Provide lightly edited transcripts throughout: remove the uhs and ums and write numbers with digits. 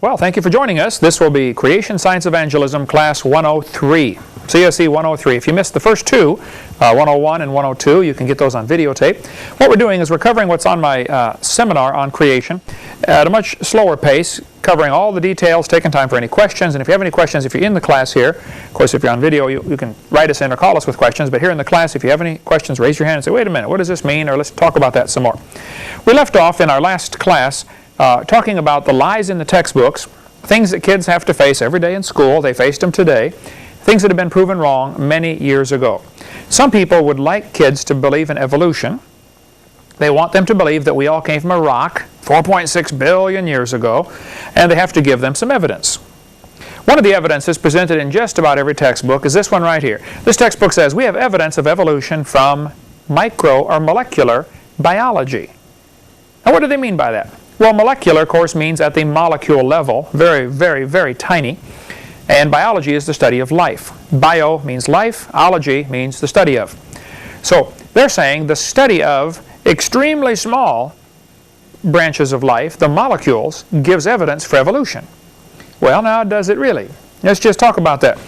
Well, thank you for joining us. This will be Creation Science Evangelism Class 103, CSE 103. If you missed the first two, 101 and 102, you can get those on videotape. What we're doing is we're covering what's on my seminar on creation at a much slower pace, covering all the details, taking time for any questions. And if you have any questions, if you're in the class here, of course, if you're on video, you can write us in or call us with questions. But here in the class, if you have any questions, raise your hand and say, wait a minute, what does this mean? Or let's talk about that some more. We left off in our last class talking about the lies in the textbooks, things that kids have to face every day in school. They faced them today. Things that have been proven wrong many years ago. Some people would like kids to believe in evolution. They want them to believe that we all came from a rock 4.6 billion years ago, and they have to give them some evidence. One of the evidences presented in just about every textbook is this one right here. This textbook says we have evidence of evolution from micro or molecular biology. Now what do they mean by that? Well, molecular, of course, means at the molecule level, very, very, very tiny. And biology is the study of life. Bio means life, ology means the study of. So they're saying the study of extremely small branches of life, the molecules, gives evidence for evolution. Well, now does it really? Let's just talk about that.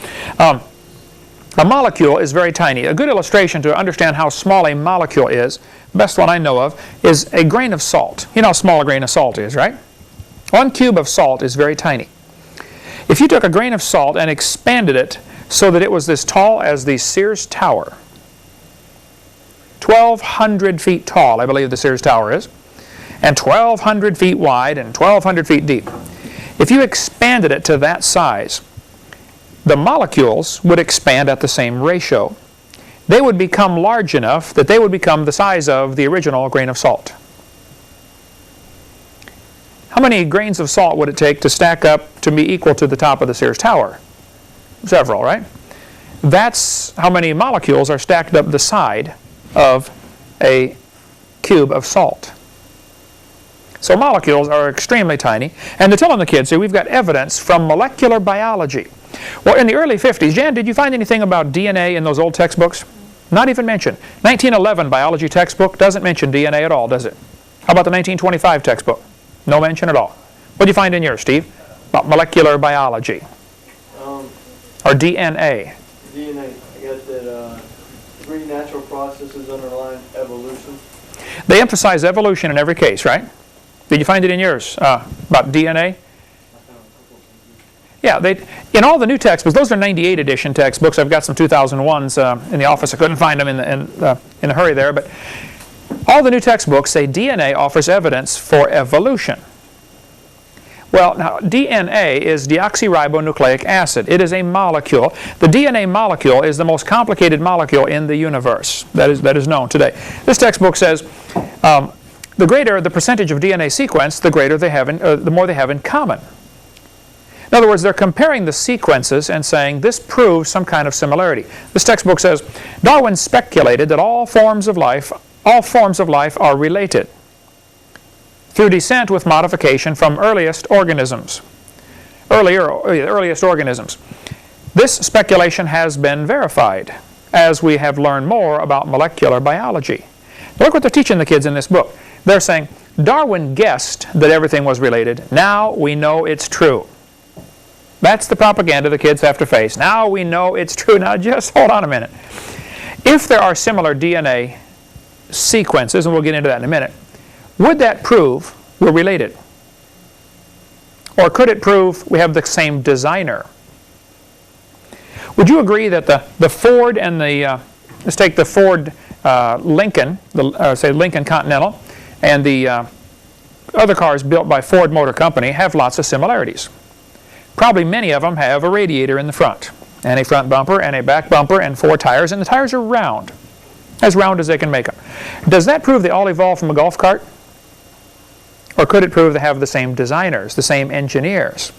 A molecule is very tiny. A good illustration to understand how small a molecule is, the best one I know of, is a grain of salt. You know how small a grain of salt is, right? 1 cube of salt is very tiny. If you took a grain of salt and expanded it so that it was as tall as the Sears Tower, 1,200 feet tall, I believe the Sears Tower is, and 1,200 feet wide and 1,200 feet deep. If you expanded it to that size, the molecules would expand at the same ratio. They would become large enough that they would become the size of the original grain of salt. How many grains of salt would it take to stack up to be equal to the top of the Sears Tower? Several, right? That's how many molecules are stacked up the side of a cube of salt. So molecules are extremely tiny, and they're telling the kids, see, we've got evidence from molecular biology. Well, in the early 50s, Jan, did you find anything about DNA in those old textbooks? Not even mentioned. 1911 biology textbook doesn't mention DNA at all, does it? How about the 1925 textbook? No mention at all. What do you find in yours, Steve? About molecular biology. Or DNA. DNA. I got that 3 natural processes underlying evolution. They emphasize evolution in every case, right? Did you find it in yours about DNA? Yeah, in all the new textbooks, those are 98 edition textbooks. I've got some 2001s in the office. I couldn't find them in a hurry there, but all the new textbooks say DNA offers evidence for evolution. Well, now DNA is deoxyribonucleic acid. It is a molecule. The DNA molecule is the most complicated molecule in the universe that is known today. This textbook says the greater the percentage of DNA sequence, the greater they have, the more they have in common. In other words, they're comparing the sequences and saying this proves some kind of similarity. This textbook says Darwin speculated that all forms of life are related through descent with modification from earliest organisms. Earliest organisms. This speculation has been verified as we have learned more about molecular biology. Now look what they're teaching the kids in this book. They're saying Darwin guessed that everything was related. Now we know it's true. That's the propaganda the kids have to face. Now we know it's true. Now just hold on a minute. If there are similar DNA sequences, and we'll get into that in a minute, would that prove we're related? Or could it prove we have the same designer? Would you agree that the Ford and the, let's take the Ford Lincoln, say Lincoln Continental, and the other cars built by Ford Motor Company have lots of similarities. Probably many of them have a radiator in the front, and a front bumper, and a back bumper, and 4 tires, and the tires are round as they can make them. Does that prove they all evolved from a golf cart? Or could it prove they have the same designers, the same engineers?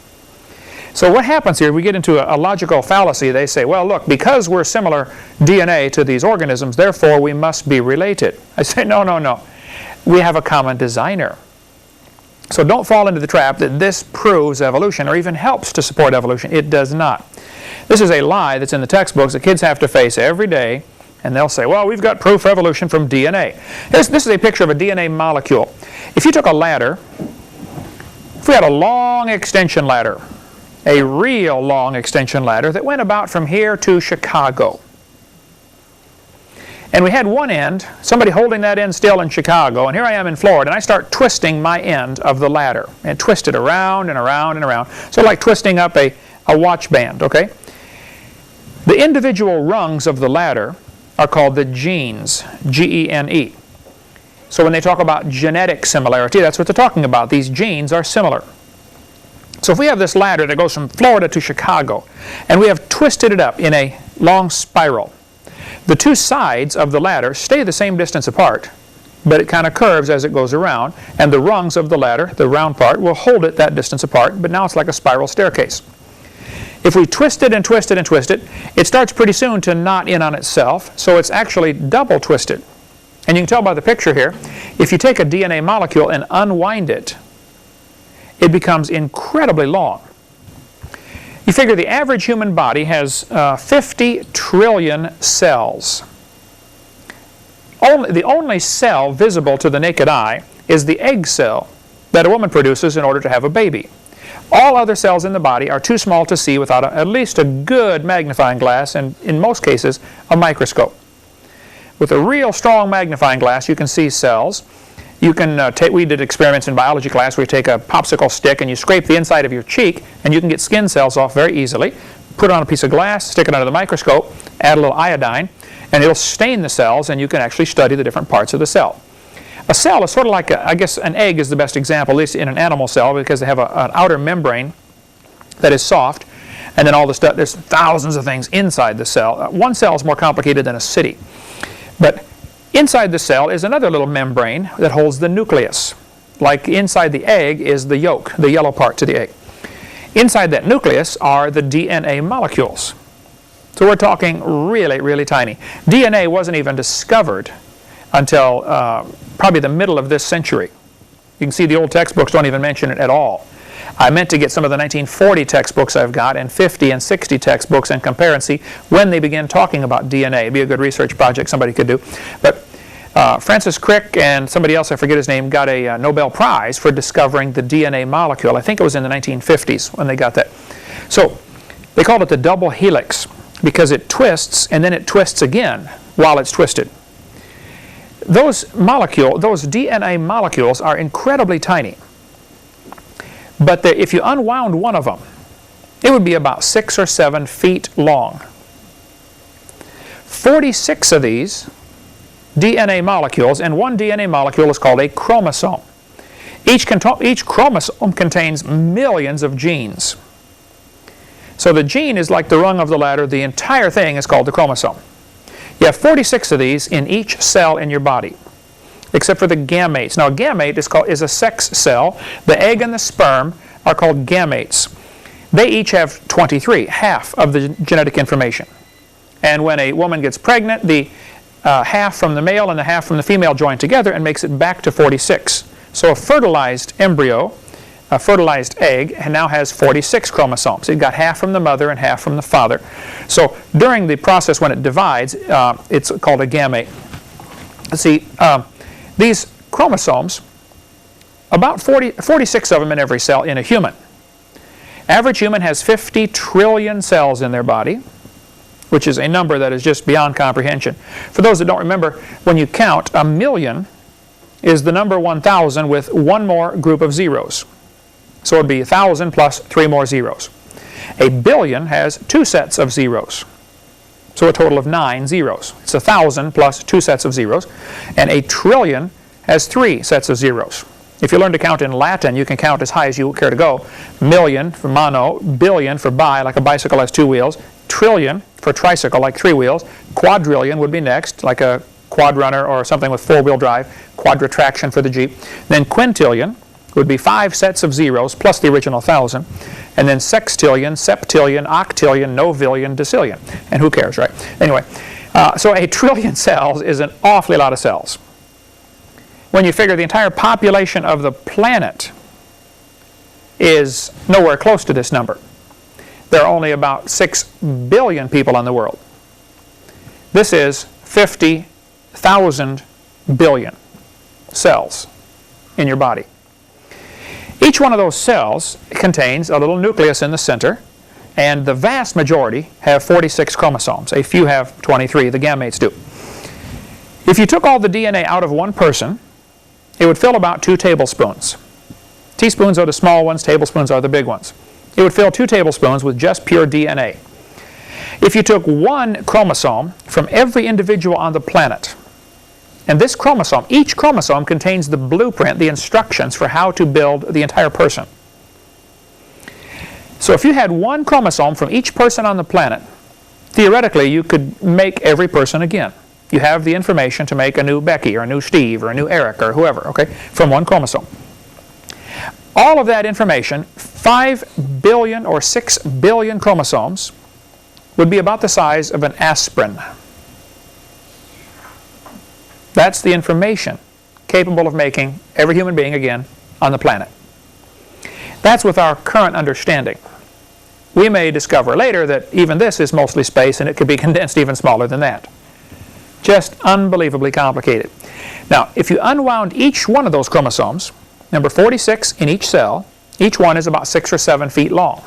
So what happens here, we get into a logical fallacy. They say, well, look, because we're similar DNA to these organisms, therefore we must be related. I say, no, no, no. We have a common designer. So don't fall into the trap that this proves evolution or even helps to support evolution. It does not. This is a lie that's in the textbooks that kids have to face every day, and they'll say, well, we've got proof for evolution from DNA. This is a picture of a DNA molecule. If you took a ladder If we had a long extension ladder, a real long extension ladder that went about from here to Chicago, and we had one end, somebody holding that end still in Chicago, and here I am in Florida, and I start twisting my end of the ladder, and twist it around and around and around. So like twisting up a watch band, okay? The individual rungs of the ladder are called the genes, G-E-N-E. So when they talk about genetic similarity, that's what they're talking about. These genes are similar. So if we have this ladder that goes from Florida to Chicago, and we have twisted it up in a long spiral, the two sides of the ladder stay the same distance apart, but it kind of curves as it goes around, and the rungs of the ladder, the round part, will hold it that distance apart, but now it's like a spiral staircase. If we twist it and twist it and twist it, it starts pretty soon to knot in on itself, so it's actually double twisted. And you can tell by the picture here, if you take a DNA molecule and unwind it, it becomes incredibly long. You figure the average human body has 50 trillion cells. The only cell visible to the naked eye is the egg cell that a woman produces in order to have a baby. All other cells in the body are too small to see without at least a good magnifying glass, and in most cases, a microscope. With a real strong magnifying glass, you can see cells. You can we did experiments in biology class where you take a popsicle stick and you scrape the inside of your cheek, and you can get skin cells off very easily. Put it on a piece of glass, stick it under the microscope, add a little iodine, and it'll stain the cells, and you can actually study the different parts of the cell. A cell is sort of like, I guess an egg is the best example, at least in an animal cell, because they have an outer membrane that is soft, and then all the stuff, there's thousands of things inside the cell. One cell is more complicated than a city. But inside the cell is another little membrane that holds the nucleus. Like inside the egg is the yolk, the yellow part to the egg. Inside that nucleus are the DNA molecules. So we're talking really, really tiny. DNA wasn't even discovered until probably the middle of this century. You can see the old textbooks don't even mention it at all. I meant to get some of the 1940 textbooks I've got, and 50 and 60 textbooks, and compare and see when they begin talking about DNA. It'd be a good research project somebody could do. But Francis Crick and somebody else, I forget his name, got a Nobel Prize for discovering the DNA molecule. I think it was in the 1950s when they got that. So they called it the double helix because it twists and then it twists again while it's twisted. Those DNA molecules are incredibly tiny. But if you unwound one of them, it would be about 6 or 7 feet long. 46 of these DNA molecules, and one DNA molecule is called a chromosome. Each chromosome contains millions of genes. So the gene is like the rung of the ladder. The entire thing is called the chromosome. You have 46 of these in each cell in your body, except for the gametes. Now, a gamete is a sex cell. The egg and the sperm are called gametes. They each have 23, half of the genetic information. And when a woman gets pregnant, the half from the male and the half from the female join together and makes it back to 46. So a fertilized embryo, a fertilized egg, now has 46 chromosomes. It got half from the mother and half from the father. So during the process when it divides, it's called a gamete. Let's see. These chromosomes, about 46 of them in every cell in a human. Average human has 50 trillion cells in their body, which is a number that is just beyond comprehension. For those that don't remember, when you count, a million is the number 1,000 with one more group of zeros. So it would be 1,000 plus 3 more zeros. A billion has 2 sets of zeros. So a total of 9 zeros. It's 1,000 plus 2 sets of zeros. And a trillion has 3 sets of zeros. If you learn to count in Latin, you can count as high as you care to go. Million for mono, billion for bi, like a bicycle has 2 wheels. Trillion for tricycle, like 3 wheels. Quadrillion would be next, like a quad runner or something with 4-wheel drive. Quadratraction for the Jeep. Then quintillion would be 5 sets of zeros plus the original 1,000. And then sextillion, septillion, octillion, novillion, decillion. And who cares, right? Anyway, so a trillion cells is an awfully lot of cells. When you figure the entire population of the planet is nowhere close to this number. There are only about 6 billion people in the world. This is 50,000 billion cells in your body. Each one of those cells contains a little nucleus in the center, and the vast majority have 46 chromosomes. A few have 23, the gametes do. If you took all the DNA out of one person, it would fill about 2 tablespoons. Teaspoons are the small ones, tablespoons are the big ones. It would fill 2 tablespoons with just pure DNA. If you took one chromosome from every individual on the planet, and this chromosome, each chromosome contains the blueprint, the instructions for how to build the entire person. So if you had one chromosome from each person on the planet, theoretically you could make every person again. You have the information to make a new Becky or a new Steve or a new Eric or whoever, okay, from one chromosome. All of that information, 5 billion or 6 billion chromosomes, would be about the size of an aspirin. That's the information capable of making every human being again on the planet. That's with our current understanding. We may discover later that even this is mostly space and it could be condensed even smaller than that. Just unbelievably complicated. Now, if you unwound each one of those chromosomes, number 46 in each cell, each one is about 6 or 7 feet long.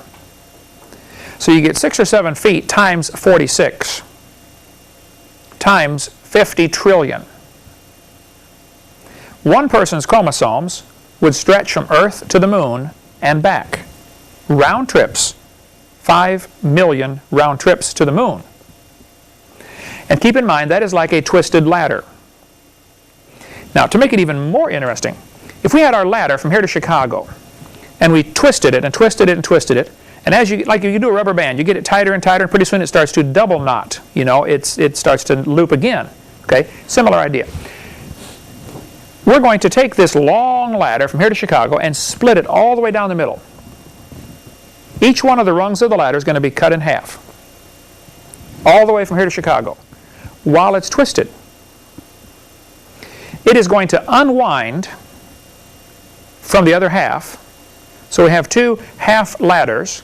So you get 6 or 7 feet times 46 times 50 trillion. One person's chromosomes would stretch from Earth to the moon and back. Round trips, 5 million round trips to the moon. And keep in mind, that is like a twisted ladder. Now, to make it even more interesting, if we had our ladder from here to Chicago, and we twisted it and twisted it and twisted it, and as you, like you do a rubber band, you get it tighter and tighter, and pretty soon it starts to double knot. You know, it starts to loop again. Okay, similar idea. We're going to take this long ladder from here to Chicago and split it all the way down the middle. Each one of the rungs of the ladder is going to be cut in half, all the way from here to Chicago, while it's twisted. It is going to unwind from the other half. So we have 2 half ladders.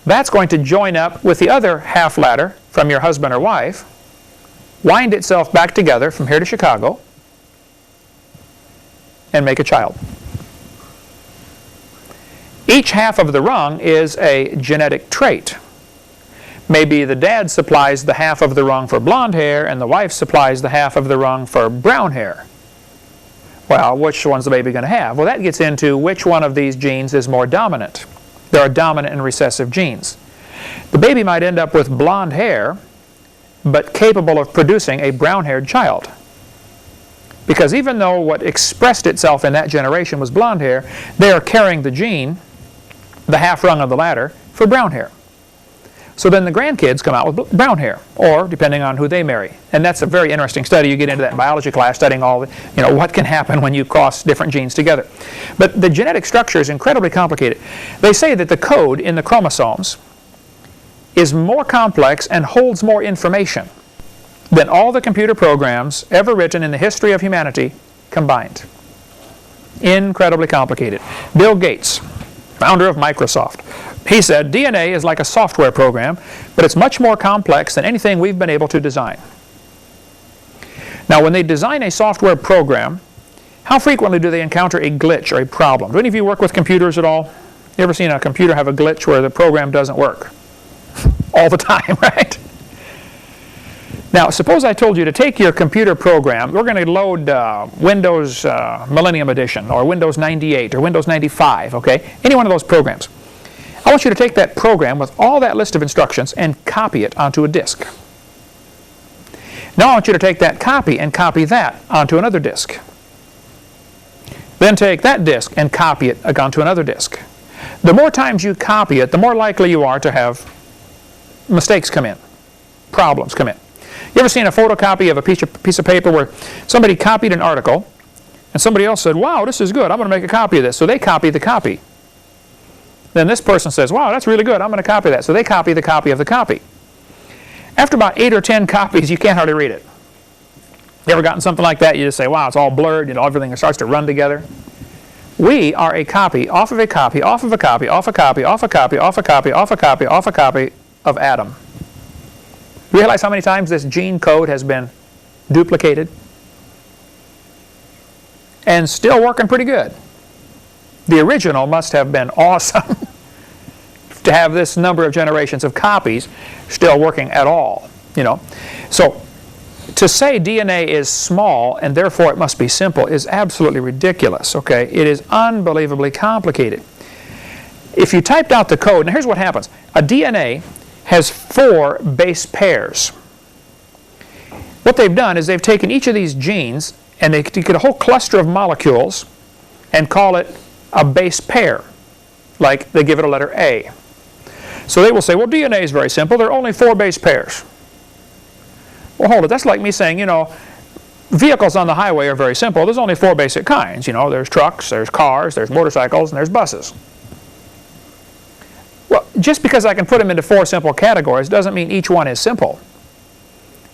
That's going to join up with the other half ladder from your husband or wife, wind itself back together from here to Chicago, and make a child. Each half of the rung is a genetic trait. Maybe the dad supplies the half of the rung for blonde hair and the wife supplies the half of the rung for brown hair. Well, which one's the baby going to have? Well, that gets into which one of these genes is more dominant. There are dominant and recessive genes. The baby might end up with blonde hair, but capable of producing a brown-haired child. Because even though what expressed itself in that generation was blonde hair, they are carrying the gene, the half rung of the ladder, for brown hair. So then the grandkids come out with brown hair, or depending on who they marry. And that's a very interesting study. You get into that in biology class, studying all the, what can happen when you cross different genes together. But the genetic structure is incredibly complicated. They say that the code in the chromosomes is more complex and holds more information than all the computer programs ever written in the history of humanity combined. Incredibly complicated. Bill Gates, founder of Microsoft, he said, DNA is like a software program, but it's much more complex than anything we've been able to design. Now, when they design a software program, how frequently do they encounter a glitch or a problem? Do any of you work with computers at all? You ever seen a computer have a glitch where the program doesn't work? All the time, right? Now, suppose I told you to take your computer program. We're going to load Windows Millennium Edition or Windows 98 or Windows 95, okay? Any one of those programs. I want you to take that program with all that list of instructions and copy it onto a disk. Now I want you to take that copy and copy that onto another disk. Then take that disk and copy it onto another disk. The more times you copy it, the more likely you are to have mistakes come in, problems come in. You ever seen a photocopy of a piece of paper where somebody copied an article and somebody else said, wow, this is good, I'm going to make a copy of this. So they copy the copy. Then this person says, wow, that's really good, I'm going to copy that. So they copy the copy of the copy. After about 8 or 10 copies, you can't hardly read it. You ever gotten something like that? You just say, wow, it's all blurred, everything starts to run together. We are a copy, off of a copy, off of a copy, off a copy, off a copy, off a copy, off a copy, off a copy of Adam. Realize how many times this gene code has been duplicated? And still working pretty good. The original must have been awesome to have this number of generations of copies still working at all, you know. So to say DNA is small and therefore it must be simple is absolutely ridiculous, okay? It is unbelievably complicated. If you typed out the code, now here's what happens. A DNA has 4 base pairs. What they've done is they've taken each of these genes and they get a whole cluster of molecules and call it a base pair, like they give it a letter A. So they will say, well, DNA is very simple. There are only 4 base pairs. Well, hold it. That's like me saying, you know, vehicles on the highway are very simple. There's only 4 basic kinds. You know, there's trucks, there's cars, there's motorcycles, and there's buses. Well, just because I can put them into 4 simple categories doesn't mean each one is simple.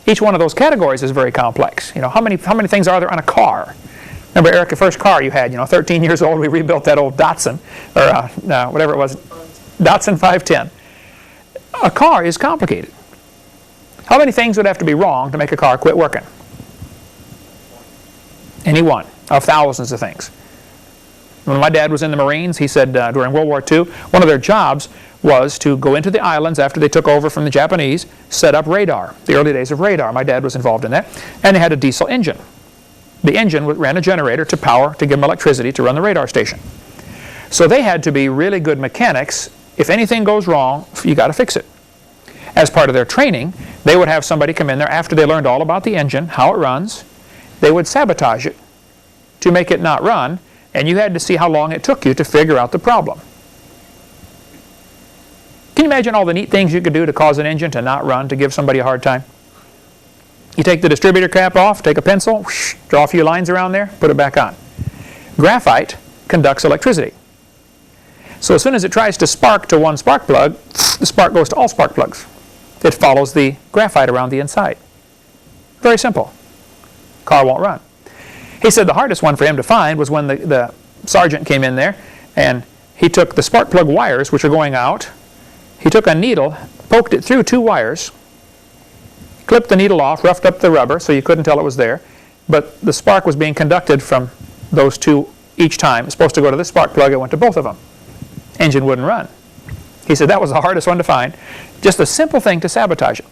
Each one of those categories is very complex. You know, how many things are there on a car? Remember, Eric, the first car you had, you know, 13 years old, we rebuilt that old Datsun, or whatever it was, Datsun 510. A car is complicated. How many things would have to be wrong to make a car quit working? Any one of thousands of things. When my dad was in the Marines, he said during World War II, one of their jobs was to go into the islands after they took over from the Japanese, set up radar, the early days of radar. My dad was involved in that. And they had a diesel engine. The engine ran a generator to power, to give them electricity to run the radar station. So they had to be really good mechanics. If anything goes wrong, you got to fix it. As part of their training, they would have somebody come in there after they learned all about the engine, how it runs. They would sabotage it to make it not run, and you had to see how long it took you to figure out the problem. Can you imagine all the neat things you could do to cause an engine to not run, to give somebody a hard time? You take the distributor cap off, take a pencil, whoosh, draw a few lines around there, put it back on. Graphite conducts electricity. So as soon as it tries to spark to one spark plug, the spark goes to all spark plugs. It follows the graphite around the inside. Very simple. Car won't run. He said the hardest one for him to find was when the sergeant came in there and he took the spark plug wires, which are going out. He took a needle, poked it through 2 wires, clipped the needle off, roughed up the rubber so you couldn't tell it was there, but the spark was being conducted from those 2 each time. It's supposed to go to this spark plug, it went to both of them. Engine wouldn't run. He said that was the hardest one to find. Just a simple thing to sabotage it.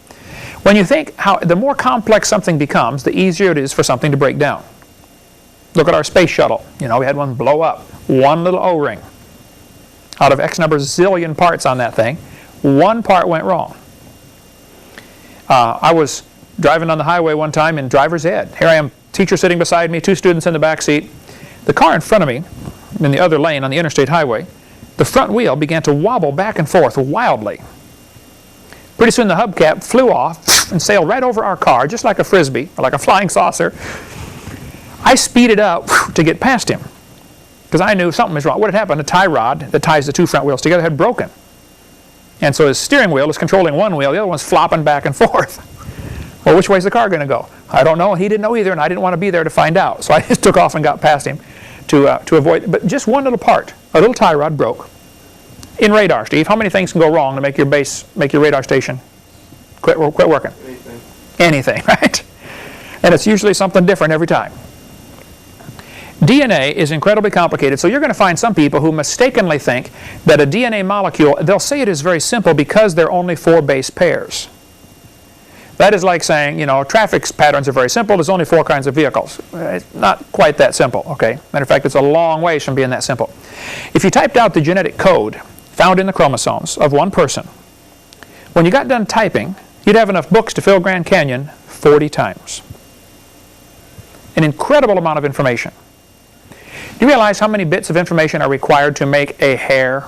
When you think how the more complex something becomes, the easier it is for something to break down. Look at our space shuttle. You know, we had one blow up. One little O-ring. Out of X number zillion parts on that thing, 1 part went wrong. I was driving on the highway one time in driver's ed. Here I am, teacher sitting beside me, 2 students in the back seat. The car in front of me, in the other lane on the interstate highway, the front wheel began to wobble back and forth wildly. Pretty soon the hubcap flew off and sailed right over our car, just like a frisbee, or like a flying saucer. I speeded up to get past him, because I knew something was wrong. What had happened, the tie rod that ties the 2 front wheels together had broken. And so his steering wheel was controlling one wheel, the other one's flopping back and forth. Well, which way's the car going to go? I don't know, he didn't know either, and I didn't want to be there to find out. So I just took off and got past him to avoid, but just one little part, a little tie rod broke. In radar, Steve, how many things can go wrong to make your radar station quit working? Anything. Anything, right? And it's usually something different every time. DNA is incredibly complicated, so you're going to find some people who mistakenly think that a DNA molecule, they'll say it is very simple because there are only 4 base pairs. That is like saying, you know, traffic patterns are very simple, there's only 4 kinds of vehicles. It's not quite that simple, okay? Matter of fact, it's a long ways from being that simple. If you typed out the genetic code found in the chromosomes of one person, when you got done typing, you'd have enough books to fill Grand Canyon 40 times. An incredible amount of information. Do you realize how many bits of information are required to make a hair?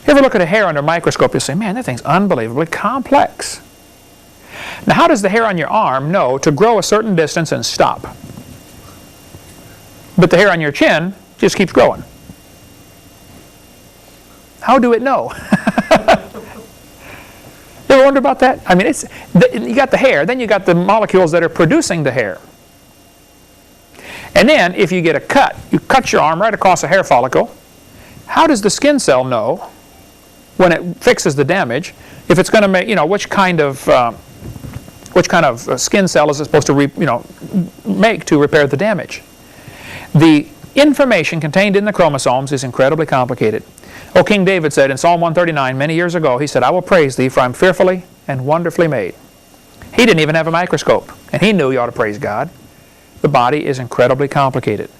You ever look at a hair under a microscope, you'll say, man, that thing's unbelievably complex. Now, how does the hair on your arm know to grow a certain distance and stop? But the hair on your chin just keeps growing. How do it know? You ever wonder about that? I mean, you got the hair, then you got the molecules that are producing the hair. And then, if you get a cut, you cut your arm right across a hair follicle, how does the skin cell know, when it fixes the damage, if it's going to make, you know, which kind of skin cell is it supposed to make to repair the damage? The information contained in the chromosomes is incredibly complicated. Oh, King David said in Psalm 139 many years ago, he said, I will praise thee, for I am fearfully and wonderfully made. He didn't even have a microscope, and he knew you ought to praise God. The body is incredibly complicated.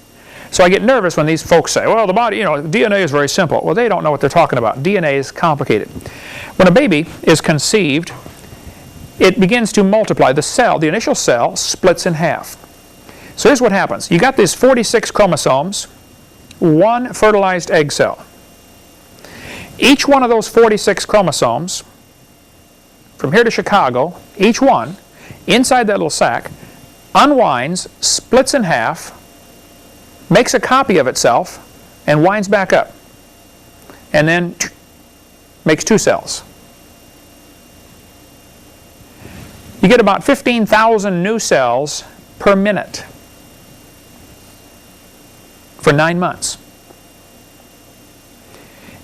So I get nervous when these folks say, well, the body, DNA is very simple. Well, they don't know what they're talking about. DNA is complicated. When a baby is conceived, it begins to multiply. The initial cell splits in half. So here's what happens. You got these 46 chromosomes, one fertilized egg cell. Each one of those 46 chromosomes, from here to Chicago, each one, inside that little sac, unwinds, splits in half, makes a copy of itself, and winds back up. And then makes two cells. You get about 15,000 new cells per minute for 9 months.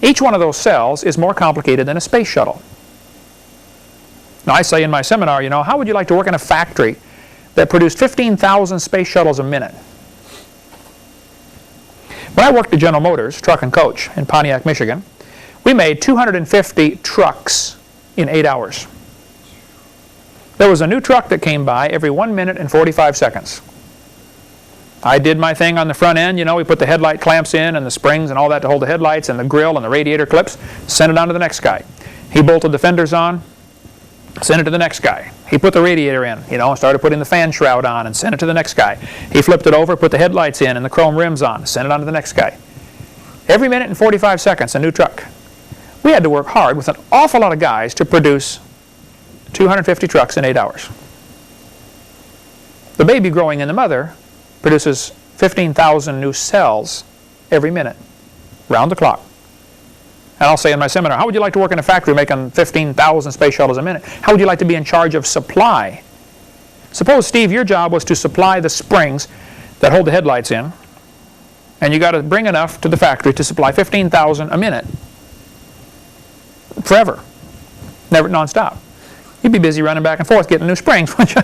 Each one of those cells is more complicated than a space shuttle. Now I say in my seminar, how would you like to work in a factory that produced 15,000 space shuttles a minute? When I worked at General Motors, truck and coach, in Pontiac, Michigan, we made 250 trucks in 8 hours. There was a new truck that came by every 1 minute and 45 seconds. I did my thing on the front end, we put the headlight clamps in and the springs and all that to hold the headlights and the grill and the radiator clips, sent it on to the next guy. He bolted the fenders on, sent it to the next guy. He put the radiator in, started putting the fan shroud on and sent it to the next guy. He flipped it over, put the headlights in and the chrome rims on, sent it on to the next guy. Every minute and 45 seconds, a new truck. We had to work hard with an awful lot of guys to produce 250 trucks in 8 hours. The baby growing in the mother produces 15,000 new cells every minute, round the clock. And I'll say in my seminar, how would you like to work in a factory making 15,000 space shuttles a minute? How would you like to be in charge of supply? Suppose, Steve, your job was to supply the springs that hold the headlights in, and you got to bring enough to the factory to supply 15,000 a minute. Forever. Never, non-stop. You'd be busy running back and forth getting new springs, wouldn't you?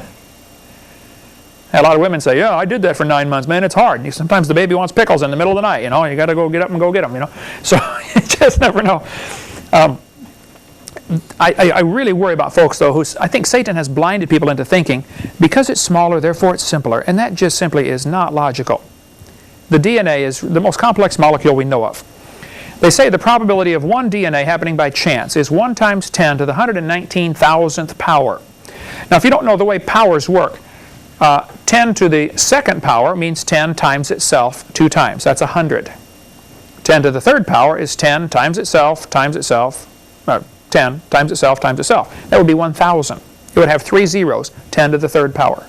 A lot of women say, yeah, I did that for 9 months. Man, it's hard. Sometimes the baby wants pickles in the middle of the night, and you got to go get up and go get them, So you just never know. I really worry about folks, though, I think Satan has blinded people into thinking, because it's smaller, therefore it's simpler, and that just simply is not logical. The DNA is the most complex molecule we know of. They say the probability of one DNA happening by chance is 1 times 10 to the 119,000th power. Now, if you don't know the way powers work, 10 to the second power means 10 times itself 2 times. That's 100. 10 to the third power is 10 times itself times itself, 10 times itself times itself. That would be 1,000. It would have 3 zeros, 10 to the third power.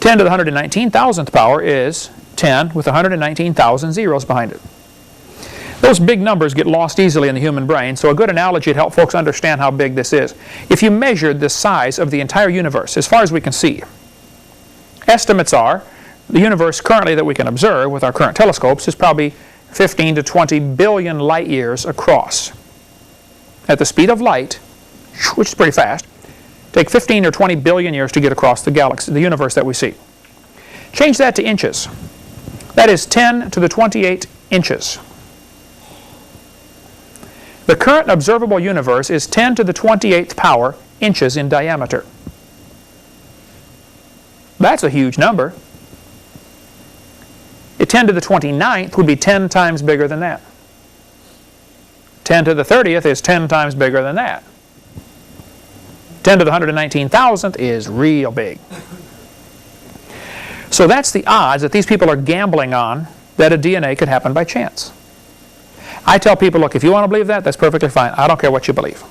10 to the 119,000th power is 10 with 119,000 zeros behind it. Those big numbers get lost easily in the human brain, so a good analogy to help folks understand how big this is. If you measured the size of the entire universe, as far as we can see, estimates are the universe currently that we can observe with our current telescopes is probably 15 to 20 billion light years across. At the speed of light, which is pretty fast, take 15 or 20 billion years to get across the galaxy, the universe that we see. Change that to inches. That is 10 to the 28 inches. The current observable universe is 10 to the 28th power inches in diameter. That's a huge number. 10 to the 29th would be 10 times bigger than that. 10 to the 30th is 10 times bigger than that. 10 to the 119,000th is real big. So that's the odds that these people are gambling on that a DNA could happen by chance. I tell people, look, if you want to believe that, that's perfectly fine. I don't care what you believe.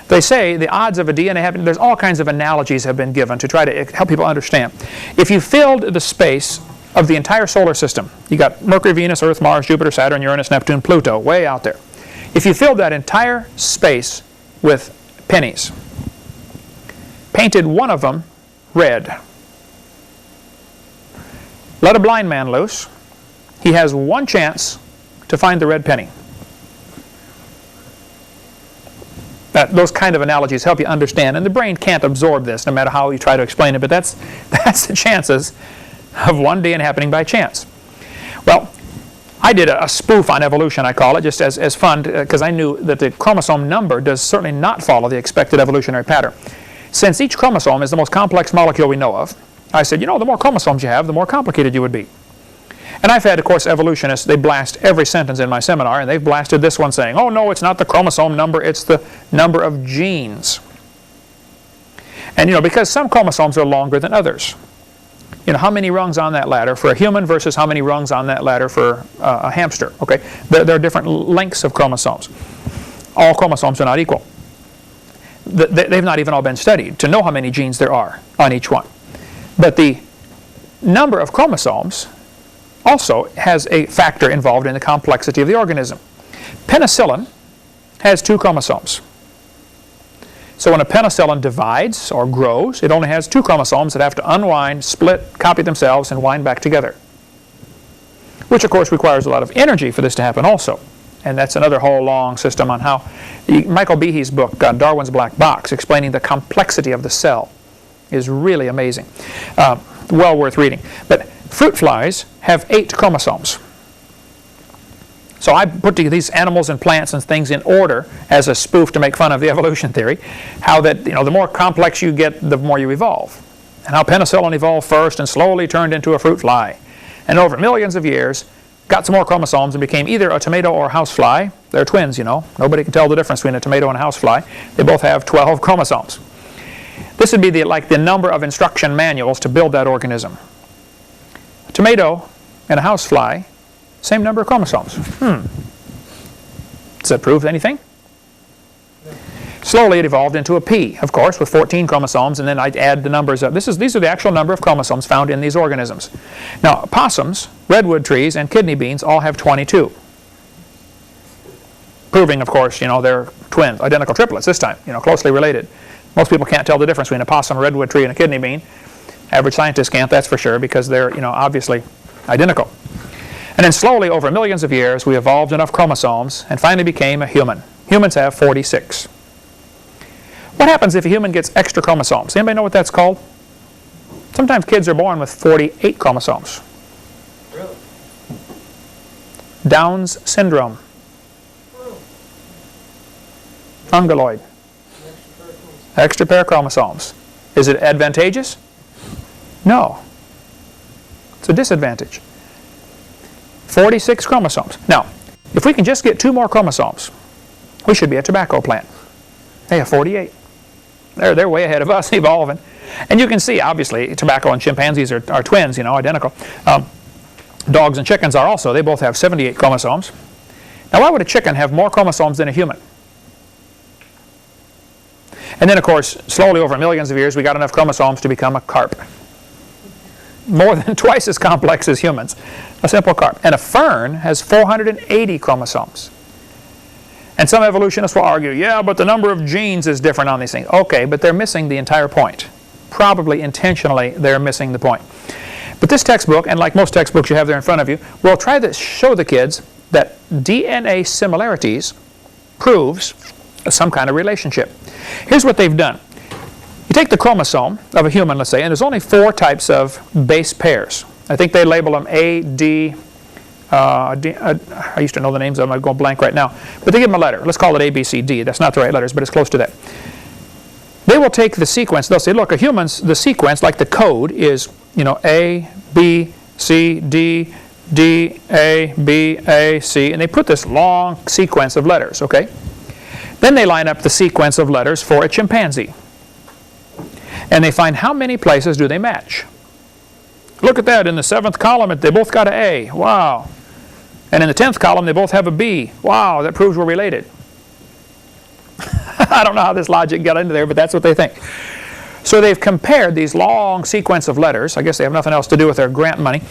They say the odds of a DNA happening, there's all kinds of analogies have been given to try to help people understand. If you filled the space of the entire solar system, you got Mercury, Venus, Earth, Mars, Jupiter, Saturn, Uranus, Neptune, Pluto, way out there. If you filled that entire space with pennies, painted one of them red, let a blind man loose, he has one chance to find the red penny. Those kind of analogies help you understand, and the brain can't absorb this no matter how you try to explain it, but that's the chances of one DNA happening by chance. Well, I did a spoof on evolution, I call it, just as fun, because I knew that the chromosome number does certainly not follow the expected evolutionary pattern. Since each chromosome is the most complex molecule we know of, I said, you know, the more chromosomes you have, the more complicated you would be. And I've had, of course, evolutionists, they blast every sentence in my seminar, and they've blasted this one saying, oh no, it's not the chromosome number, it's the number of genes. And you know, because some chromosomes are longer than others. You know, how many rungs on that ladder for a human versus how many rungs on that ladder for a hamster, okay? There are different lengths of chromosomes. All chromosomes are not equal. They've not even all been studied to know how many genes there are on each one. But the number of chromosomes also has a factor involved in the complexity of the organism. Penicillin has 2 chromosomes. So when a penicillin divides or grows, it only has 2 chromosomes that have to unwind, split, copy themselves, and wind back together. Which, of course, requires a lot of energy for this to happen also. And that's another whole long system on how Michael Behe's book, Darwin's Black Box, explaining the complexity of the cell, is really amazing. Well worth reading. But fruit flies have 8 chromosomes. So I put these animals and plants and things in order as a spoof to make fun of the evolution theory, how that, you know, the more complex you get, the more you evolve. And how penicillin evolved first and slowly turned into a fruit fly. And over millions of years, got some more chromosomes and became either a tomato or a housefly. They're twins, you know. Nobody can tell the difference between a tomato and a housefly. They both have 12 chromosomes. This would be like the number of instruction manuals to build that organism. A tomato and a housefly, same number of chromosomes. Does that prove anything? Slowly it evolved into a pea, of course, with 14 chromosomes, and then I'd add the numbers up. These are the actual number of chromosomes found in these organisms. Now, possums, redwood trees, and kidney beans all have 22. Proving, of course, you know, they're twins, identical triplets this time, you know, closely related. Most people can't tell the difference between a possum, a redwood tree, and a kidney bean. Average scientists can't, that's for sure, because they're, you know, obviously identical. And then slowly, over millions of years, we evolved enough chromosomes and finally became a human. Humans have 46. What happens if a human gets extra chromosomes? Anybody know what that's called? Sometimes kids are born with 48 chromosomes. Really? Down's syndrome. Ungaloid. Extra pair of chromosomes. Is it advantageous? No. It's a disadvantage. 46 chromosomes. Now, if we can just get 2 more chromosomes, we should be a tobacco plant. They have 48. They're way ahead of us evolving. And you can see, obviously, tobacco and chimpanzees are twins, you know, identical. Dogs and chickens are also. They both have 78 chromosomes. Now, why would a chicken have more chromosomes than a human? And then, of course, slowly over millions of years, we got enough chromosomes to become a carp. More than twice as complex as humans. A simple carp. And a fern has 480 chromosomes. And some evolutionists will argue, yeah, but the number of genes is different on these things. Okay, but they're missing the entire point. Probably intentionally, they're missing the point. But this textbook, and like most textbooks you have there in front of you, will try to show the kids that DNA similarities proves some kind of relationship. Here's what they've done. You take the chromosome of a human, let's say, and there's only 4 types of base pairs. I think they label them A, D, I used to know the names of them, I'm going blank right now. But they give them a letter. Let's call it A, B, C, D. That's not the right letters, but it's close to that. They will take the sequence. They'll say, look, a human's, the sequence, like the code, is, you know, A, B, C, D, D, A, B, A, C. And they put this long sequence of letters, okay? Then they line up the sequence of letters for a chimpanzee. And they find how many places do they match. Look at that. In the 7th column, they both got an A. Wow. And in the 10th column, they both have a B. Wow, that proves we're related. I don't know how this logic got into there, but that's what they think. So they've compared these long sequence of letters. I guess they have nothing else to do with their grant money.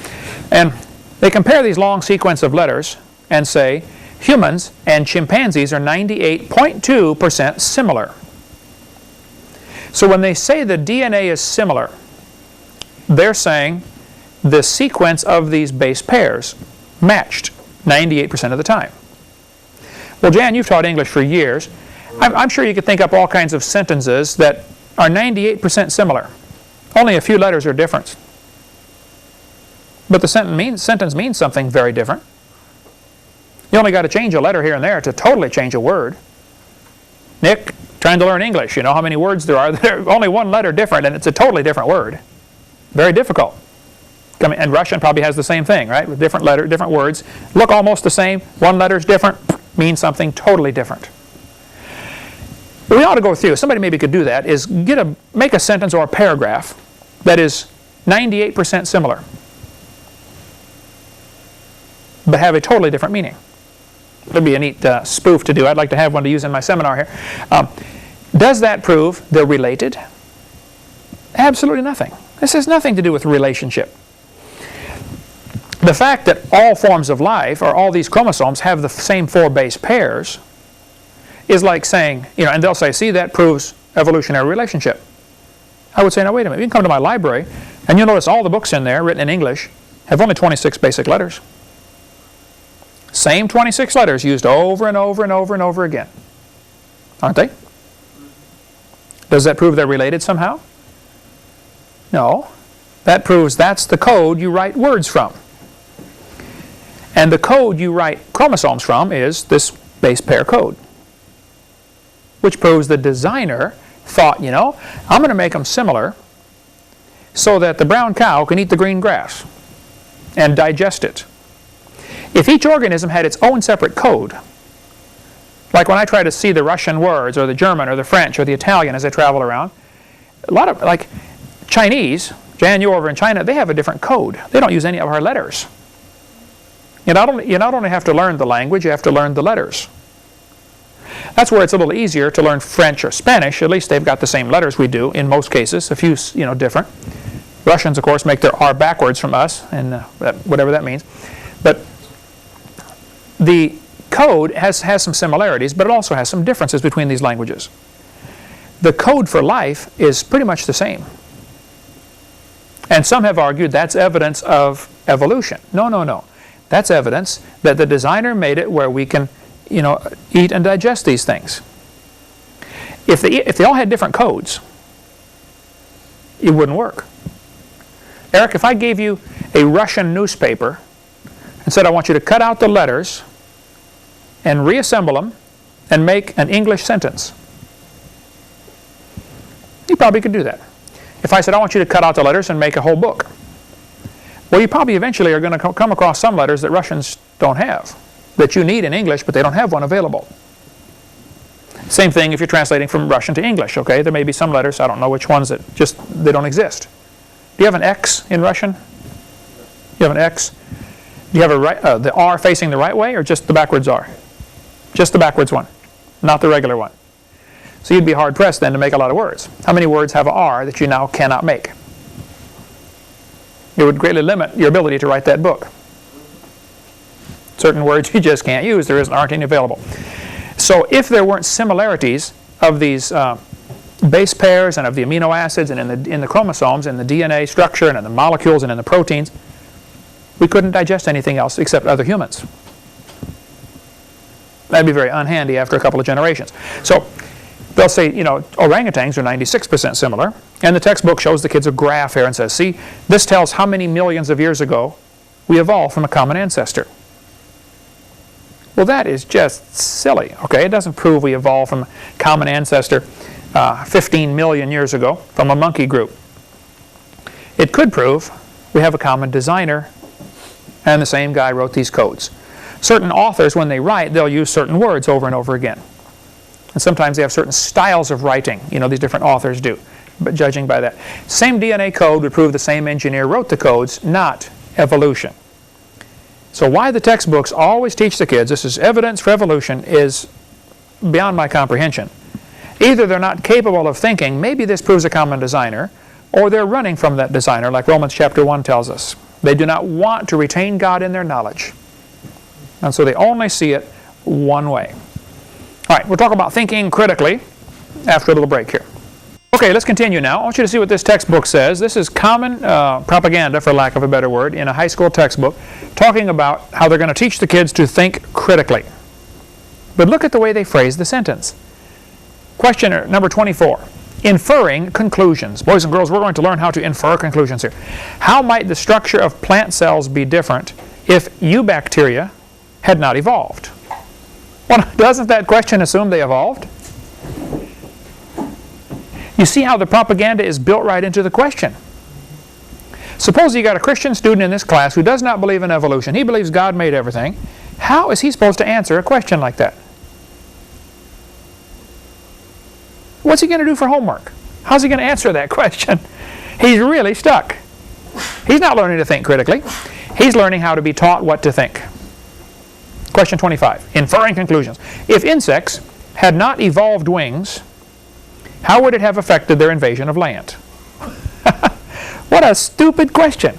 And they compare these long sequence of letters and say, humans and chimpanzees are 98.2% similar. So when they say the DNA is similar, they're saying the sequence of these base pairs matched 98% of the time. Well, Jan, you've taught English for years. I'm sure you could think up all kinds of sentences that are 98% similar. Only a few letters are different. but the sentence means something very different. You only got to change a letter here and there to totally change a word. Nick, trying to learn English, you know how many words there are? There's only one letter different, and it's a totally different word. Very difficult. And Russian probably has the same thing, right? With different letters, different words. Look almost the same. One letter's different, means something totally different. What we ought to go through, somebody maybe could do that, is make a sentence or a paragraph that is 98% similar, but have a totally different meaning. It would be a neat spoof to do. I'd like to have one to use in my seminar here. Does that prove they're related? Absolutely nothing. This has nothing to do with relationship. The fact that all forms of life, or all these chromosomes, have the same 4 base pairs is like saying, and they'll say, see, that proves evolutionary relationship. I would say, now wait a minute, you can come to my library, and you'll notice all the books in there, written in English, have only 26 basic letters. Same 26 letters used over and over and over and over again. Aren't they? Does that prove they're related somehow? No. That proves that's the code you write words from. And the code you write chromosomes from is this base pair code, which proves the designer thought, I'm going to make them similar so that the brown cow can eat the green grass and digest it. If each organism had its own separate code, like when I try to see the Russian words or the German or the French or the Italian as I travel around, a lot of, like Chinese, Jan, you over in China, they have a different code. They don't use any of our letters. You not only have to learn the language, you have to learn the letters. That's where it's a little easier to learn French or Spanish. At least they've got the same letters we do in most cases, a few different. Russians, of course, make their R backwards from us, and whatever that means. But the code has some similarities, but it also has some differences between these languages. The code for life is pretty much the same. And some have argued that's evidence of evolution. No, no, no. That's evidence that the designer made it where we can, eat and digest these things. If they all had different codes, it wouldn't work. Eric, if I gave you a Russian newspaper and said I want you to cut out the letters and reassemble them and make an English sentence, you probably could do that. If I said I want you to cut out the letters and make a whole book, well, you probably eventually are going to come across some letters that Russians don't have, that you need in English, but they don't have one available. Same thing if you're translating from Russian to English, okay? There may be some letters, I don't know which ones, that they don't exist. Do you have an X in Russian? You have an X? Do you have the R facing the right way, or just the backwards R? Just the backwards one, not the regular one. So you'd be hard-pressed then to make a lot of words. How many words have an R that you now cannot make? It would greatly limit your ability to write that book. Certain words you just can't use. Aren't any available. So if there weren't similarities of these base pairs and of the amino acids and in the chromosomes and the DNA structure and in the molecules and in the proteins, we couldn't digest anything else except other humans. That'd be very unhandy after a couple of generations. So they'll say, orangutans are 96% similar. And the textbook shows the kids a graph here and says, see, this tells how many millions of years ago we evolved from a common ancestor. Well, that is just silly, okay? It doesn't prove we evolved from a common ancestor 15 million years ago from a monkey group. It could prove we have a common designer and the same guy wrote these codes. Certain authors, when they write, they'll use certain words over and over again. And sometimes they have certain styles of writing, these different authors do. But judging by that, same DNA code would prove the same engineer wrote the codes, not evolution. So why the textbooks always teach the kids this is evidence for evolution is beyond my comprehension. Either they're not capable of thinking, maybe this proves a common designer, or they're running from that designer, like Romans chapter 1 tells us. They do not want to retain God in their knowledge. And so they only see it one way. All right, we'll talk about thinking critically after a little break here. Okay, let's continue now. I want you to see what this textbook says. This is common propaganda, for lack of a better word, in a high school textbook, talking about how they're going to teach the kids to think critically. But look at the way they phrase the sentence. Question number 24. Inferring conclusions. Boys and girls, we're going to learn how to infer conclusions here. How might the structure of plant cells be different if eubacteria had not evolved? Well, doesn't that question assume they evolved? You see how the propaganda is built right into the question. Suppose you got a Christian student in this class who does not believe in evolution. He believes God made everything. How is he supposed to answer a question like that? What's he going to do for homework? How's he going to answer that question? He's really stuck. He's not learning to think critically. He's learning how to be taught what to think. Question 25. Inferring conclusions. If insects had not evolved wings, how would it have affected their invasion of land? What a stupid question.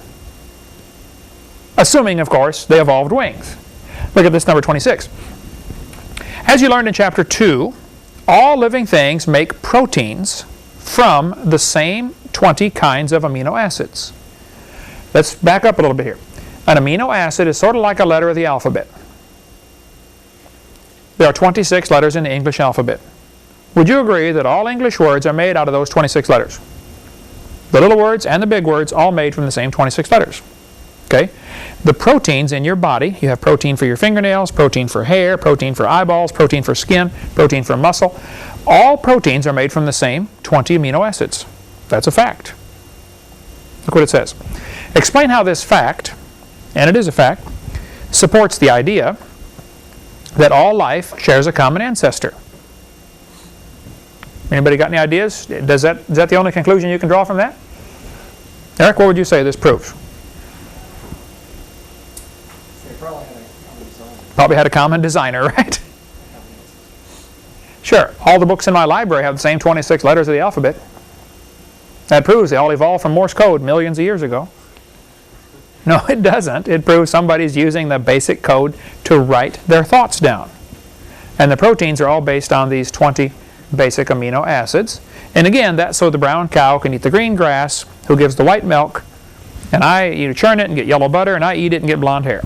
Assuming, of course, they evolved wings. Look at this, number 26. As you learned in chapter 2, all living things make proteins from the same 20 kinds of amino acids. Let's back up a little bit here. An amino acid is sort of like a letter of the alphabet. There are 26 letters in the English alphabet. Would you agree that all English words are made out of those 26 letters? The little words and the big words all made from the same 26 letters. Okay? The proteins in your body, you have protein for your fingernails, protein for hair, protein for eyeballs, protein for skin, protein for muscle. All proteins are made from the same 20 amino acids. That's a fact. Look what it says. Explain how this fact, and it is a fact, supports the idea that all life shares a common ancestor. Anybody got any ideas? Is that the only conclusion you can draw from that? Eric, what would you say this proves? They probably had a common designer. Probably had a common designer, right? Sure. All the books in my library have the same 26 letters of the alphabet. That proves they all evolved from Morse code millions of years ago. No, it doesn't. It proves somebody's using the basic code to write their thoughts down. And the proteins are all based on these 20 basic amino acids. And again, that's so the brown cow can eat the green grass, who gives the white milk, and you churn it and get yellow butter, and I eat it and get blonde hair.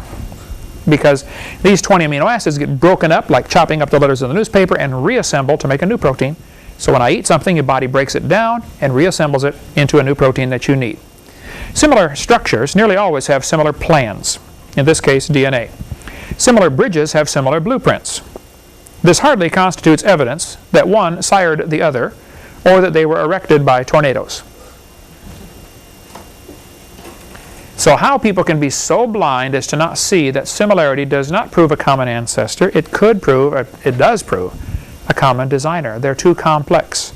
Because these 20 amino acids get broken up like chopping up the letters in the newspaper and reassemble to make a new protein. So when I eat something, your body breaks it down and reassembles it into a new protein that you need. Similar structures nearly always have similar plans, in this case DNA. Similar bridges have similar blueprints. This hardly constitutes evidence that one sired the other or that they were erected by tornadoes. So how people can be so blind as to not see that similarity does not prove a common ancestor, it does prove a common designer. They're too complex.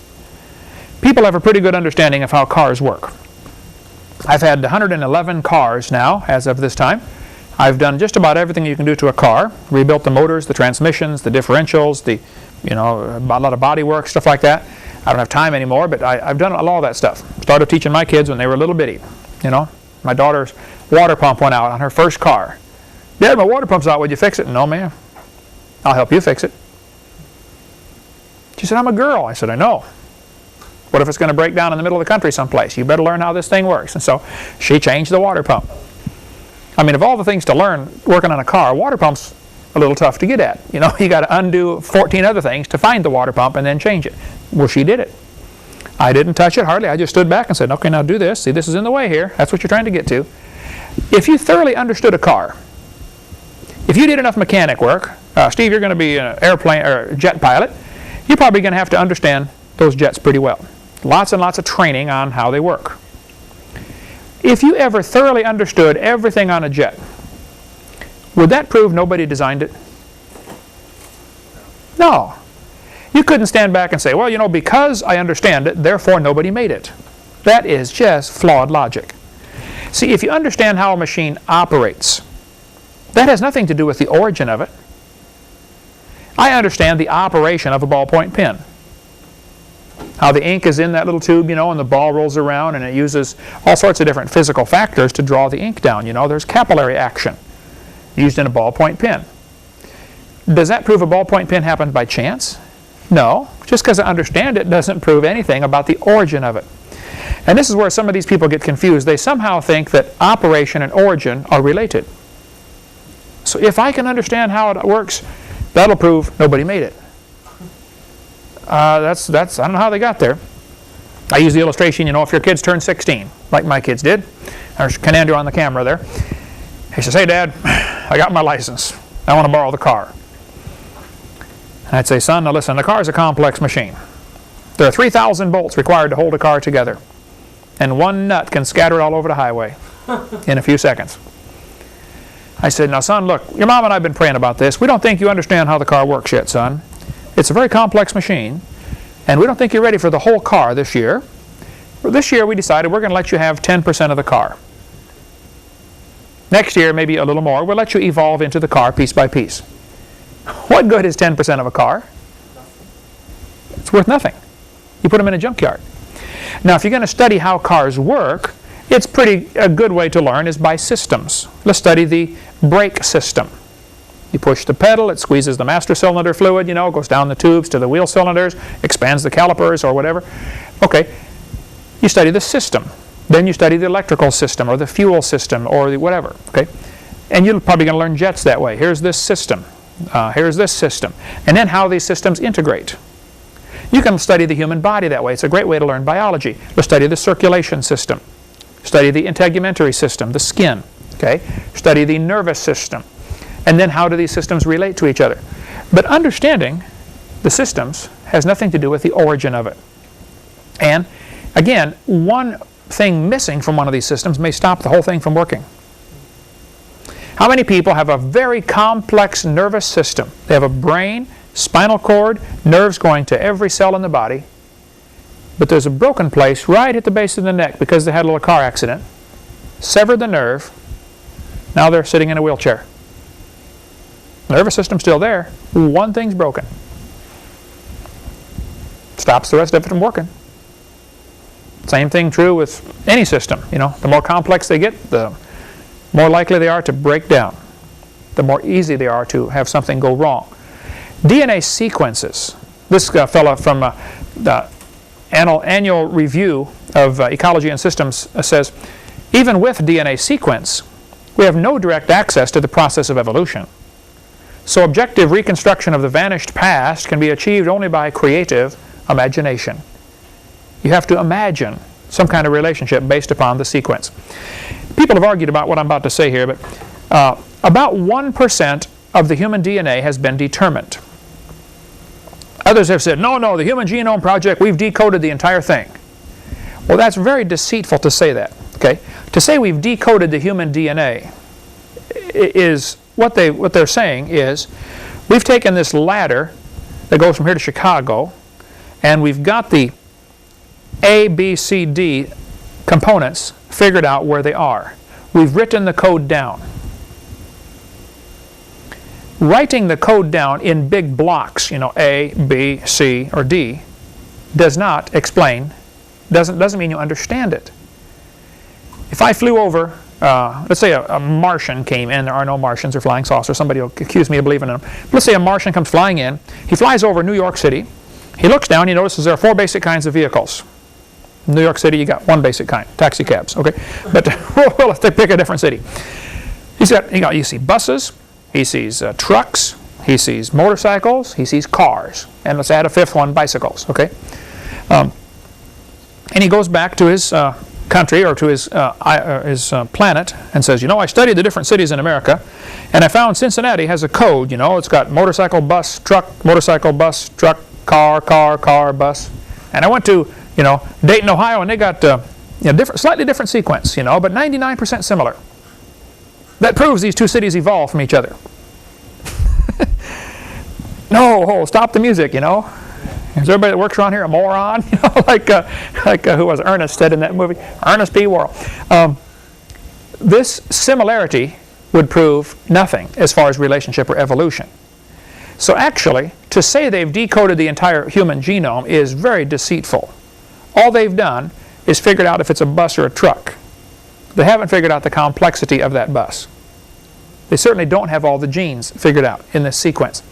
People have a pretty good understanding of how cars work. I've had 111 cars now as of this time. I've done just about everything you can do to a car. Rebuilt the motors, the transmissions, the differentials, a lot of body work, stuff like that. I don't have time anymore, but I've done all that stuff. Started teaching my kids when they were a little bitty. My daughter's water pump went out on her first car. Dad, my water pump's out. Would you fix it? No, ma'am. I'll help you fix it. She said, I'm a girl. I said, I know. What if it's going to break down in the middle of the country someplace? You better learn how this thing works. And so she changed the water pump. I mean, of all the things to learn working on a car, water pump's a little tough to get at. You got to undo 14 other things to find the water pump and then change it. Well, she did it. I didn't touch it hardly. I just stood back and said, okay, now do this. See, this is in the way here. That's what you're trying to get to. If you thoroughly understood a car, if you did enough mechanic work, Steve, you're going to be an airplane or jet pilot, you're probably going to have to understand those jets pretty well. Lots and lots of training on how they work. If you ever thoroughly understood everything on a jet, would that prove nobody designed it? No. You couldn't stand back and say, well, because I understand it, therefore nobody made it. That is just flawed logic. See, if you understand how a machine operates, that has nothing to do with the origin of it. I understand the operation of a ballpoint pen. How the ink is in that little tube, and the ball rolls around, and it uses all sorts of different physical factors to draw the ink down. There's capillary action used in a ballpoint pen. Does that prove a ballpoint pen happened by chance? No. Just because I understand it doesn't prove anything about the origin of it. And this is where some of these people get confused. They somehow think that operation and origin are related. So if I can understand how it works, that'll prove nobody made it. I don't know how they got there. I use the illustration, if your kids turn 16, like my kids did. There's Canandro on the camera there. He says, hey, Dad, I got my license. I want to borrow the car. And I'd say, son, now listen, the car is a complex machine. There are 3,000 bolts required to hold a car together. And one nut can scatter it all over the highway in a few seconds. I said, now, son, look, your mom and I have been praying about this. We don't think you understand how the car works yet, son. It's a very complex machine. And we don't think you're ready for the whole car this year. This year we decided we're going to let you have 10% of the car. Next year, maybe a little more, we'll let you evolve into the car piece by piece. What good is 10% of a car? It's worth nothing. You put them in a junkyard. Now, if you're going to study how cars work, it's a good way to learn is by systems. Let's study the brake system. You push the pedal, it squeezes the master cylinder fluid, goes down the tubes to the wheel cylinders, expands the calipers or whatever. Okay, you study the system. Then you study the electrical system or the fuel system or the whatever. Okay, and you're probably going to learn jets that way. Here's this system. Here's this system. And then how these systems integrate. You can study the human body that way. It's a great way to learn biology. Let's study the circulation system. Study the integumentary system, the skin. Okay, study the nervous system. And then how do these systems relate to each other? But understanding the systems has nothing to do with the origin of it. And again, one thing missing from one of these systems may stop the whole thing from working. How many people have a very complex nervous system? They have a brain, spinal cord, nerves going to every cell in the body, but there's a broken place right at the base of the neck because they had a little car accident, severed the nerve, now they're sitting in a wheelchair. Nervous system's still there. One thing's broken. Stops the rest of it from working. Same thing true with any system. The more complex they get, the more likely they are to break down. The more easy they are to have something go wrong. DNA sequences. This fellow from the annual review of ecology and systems says, even with DNA sequence, we have no direct access to the process of evolution. So objective reconstruction of the vanished past can be achieved only by creative imagination. You have to imagine some kind of relationship based upon the sequence. People have argued about what I'm about to say here, but about 1% of the human DNA has been determined. Others have said, no, the Human Genome Project, we've decoded the entire thing. Well, that's very deceitful to say that. Okay? To say we've decoded the human DNA is what they're saying is we've taken this ladder that goes from here to Chicago and we've got the A, B, C, D components figured out where they are. We've written the code down. Writing the code down in big blocks, A, B, C, or D, does not explain, doesn't mean you understand it. If I flew over, let's say a Martian came in. There are no Martians or flying saucers. Somebody will accuse me of believing in them. Let's say a Martian comes flying in. He flies over New York City. He looks down. He notices there are 4 basic kinds of vehicles. In New York City, you got 1 basic kind, taxi cabs. Okay, but well, let's pick a different city. You see buses. He sees trucks. He sees motorcycles. He sees cars. And let's add a 5th one, bicycles. Okay, and he goes back to his country or to his planet and says, I studied the different cities in America and I found Cincinnati has a code, it's got motorcycle, bus, truck, motorcycle, bus, truck, car, bus. And I went to, Dayton, Ohio, and they got slightly different sequence, but 99% similar. That proves these 2 cities evolved from each other. No, stop the music, Is everybody that works around here a moron? Like who was Ernest said in that movie? Ernest P. Worrell. This similarity would prove nothing as far as relationship or evolution. So actually, to say they've decoded the entire human genome is very deceitful. All they've done is figured out if it's a bus or a truck. They haven't figured out the complexity of that bus. They certainly don't have all the genes figured out in this sequence.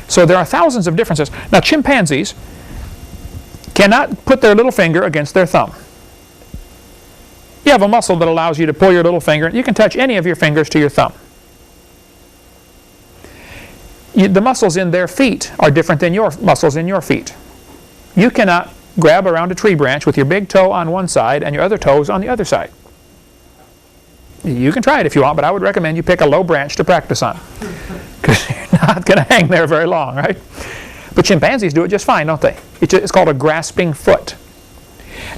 So there are thousands of differences. Now, chimpanzees cannot put their little finger against their thumb. You have a muscle that allows you to pull your little finger. You can touch any of your fingers to your thumb. The muscles in their feet are different than your muscles in your feet. You cannot grab around a tree branch with your big toe on one side and your other toes on the other side. You can try it if you want, but I would recommend you pick a low branch to practice on, because you're not going to hang there very long, right? But chimpanzees do it just fine, don't they? It's called a grasping foot.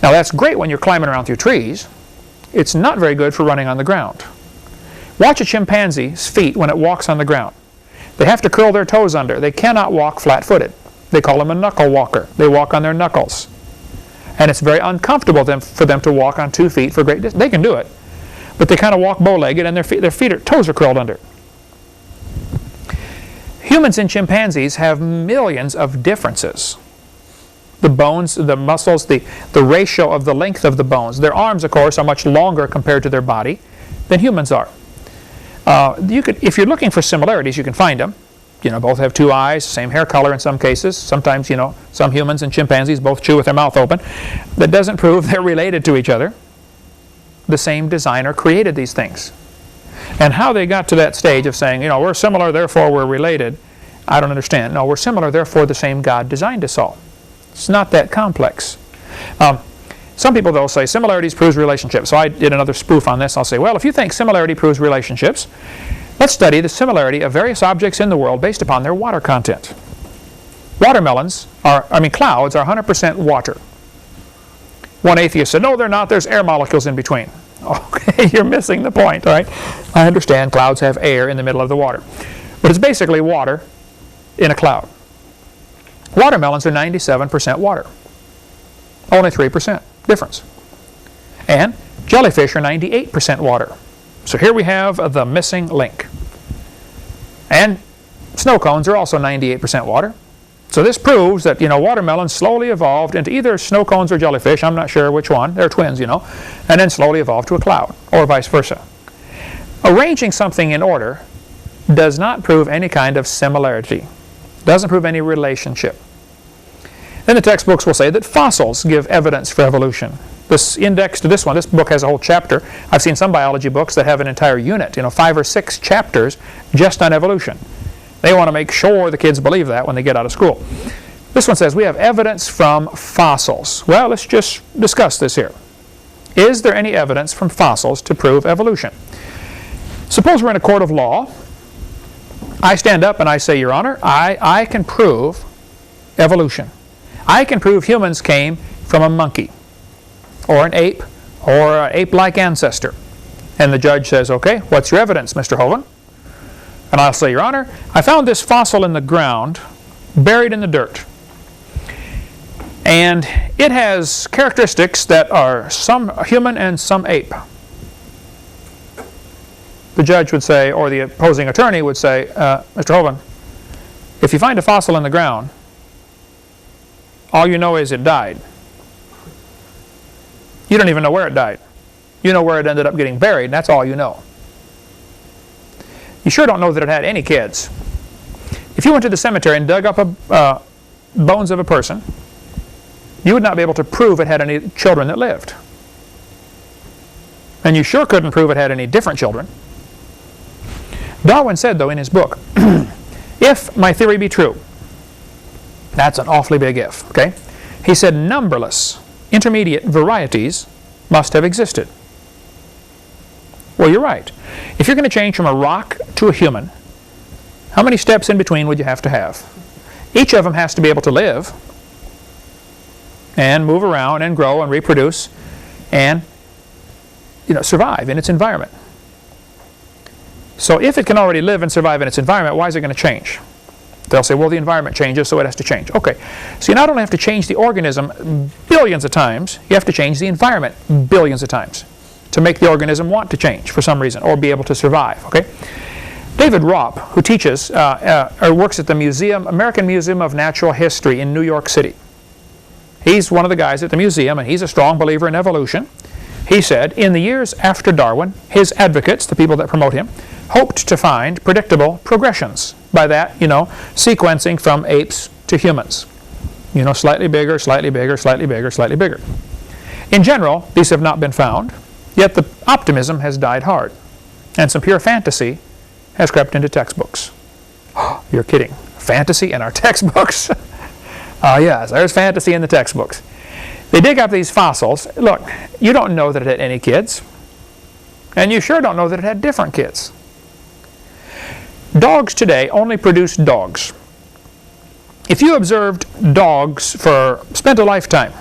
Now that's great when you're climbing around through trees. It's not very good for running on the ground. Watch a chimpanzee's feet when it walks on the ground. They have to curl their toes under. They cannot walk flat-footed. They call them a knuckle walker. They walk on their knuckles. And it's very uncomfortable for them to walk on 2 feet for great distance. They can do it, but they kind of walk bow-legged, and their toes are curled under. Humans and chimpanzees have millions of differences. The bones, the muscles, the ratio of the length of the bones. Their arms, of course, are much longer compared to their body than humans are. If you're looking for similarities, you can find them. Both have 2 eyes, same hair color in some cases. Sometimes, some humans and chimpanzees both chew with their mouth open. That doesn't prove they're related to each other. The same designer created these things. And how they got to that stage of saying, we're similar, therefore we're related, I don't understand. No, we're similar, therefore the same God designed us all. It's not that complex. Some people, though, say similarities proves relationships. So I did another spoof on this. I'll say, well, if you think similarity proves relationships, let's study the similarity of various objects in the world based upon their water content. Clouds are 100% water. One atheist said, no, they're not. There's air molecules in between. Okay, you're missing the point, all right? I understand clouds have air in the middle of the water. But it's basically water in a cloud. Watermelons are 97% water. Only 3% difference. And jellyfish are 98% water. So here we have the missing link. And snow cones are also 98% water. So this proves that, watermelons slowly evolved into either snow cones or jellyfish. I'm not sure which one. They're twins, and then slowly evolved to a cloud, or vice versa. Arranging something in order does not prove any kind of similarity. Doesn't prove any relationship. Then the textbooks will say that fossils give evidence for evolution. This index to this one, this book has a whole chapter. I've seen some biology books that have an entire unit, 5 or 6 chapters just on evolution. They want to make sure the kids believe that when they get out of school. This one says we have evidence from fossils. Well, let's just discuss this here. Is there any evidence from fossils to prove evolution? Suppose we're in a court of law. I stand up and I say, Your Honor, I can prove evolution. I can prove humans came from a monkey or an ape or an ape-like ancestor. And the judge says, okay, what's your evidence, Mr. Hovind? And I'll say, Your Honor, I found this fossil in the ground, buried in the dirt. And it has characteristics that are some human and some ape. The judge would say, or the opposing attorney would say, Mr. Hovind, if you find a fossil in the ground, all you know is it died. You don't even know where it died. You know where it ended up getting buried, and that's all you know. You sure don't know that it had any kids. If you went to the cemetery and dug up bones of a person, you would not be able to prove it had any children that lived. And you sure couldn't prove it had any different children. Darwin said, though, in his book, if my theory be true, that's an awfully big if, okay? He said numberless intermediate varieties must have existed. Well, you're right. If you're going to change from a rock to a human, how many steps in between would you have to have? Each of them has to be able to live and move around and grow and reproduce and survive in its environment. So if it can already live and survive in its environment, why is it going to change? They'll say, well, the environment changes, so it has to change. Okay, so you not only have to change the organism billions of times, you have to change the environment billions of times to make the organism want to change for some reason or be able to survive. Okay, David Ropp, who teaches or works at the American Museum of Natural History in New York City. He's one of the guys at the museum, and he's a strong believer in evolution. He said, in the years after Darwin, his advocates, the people that promote him, hoped to find predictable progressions. By that, sequencing from apes to humans. Slightly bigger, slightly bigger, slightly bigger, slightly bigger. In general, these have not been found, yet the optimism has died hard, and some pure fantasy has crept into textbooks. Oh, you're kidding. Fantasy in our textbooks? Yes, there's fantasy in the textbooks. They dig up these fossils. Look, you don't know that it had any kids. And you sure don't know that it had different kids. Dogs today only produce dogs. If you observed dogs spent a lifetime,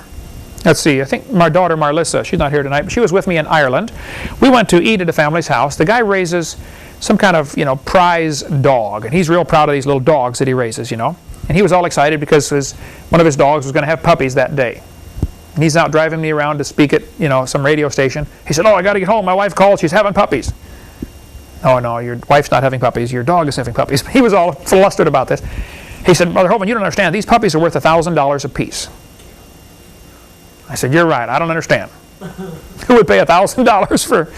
let's see, I think my daughter Marlissa, she's not here tonight, but she was with me in Ireland. We went to eat at a family's house. The guy raises some kind of, prize dog, and he's real proud of these little dogs that he raises, And he was all excited because one of his dogs was going to have puppies that day. And he's out driving me around to speak at, some radio station. He said, "Oh, I got to get home. My wife called. She's having puppies." "Oh, no, your wife's not having puppies. Your dog is having puppies." He was all flustered about this. He said, "Brother Hovind, you don't understand. These puppies are worth $1,000 a piece." I said, "You're right. I don't understand. Who would pay $1,000 for,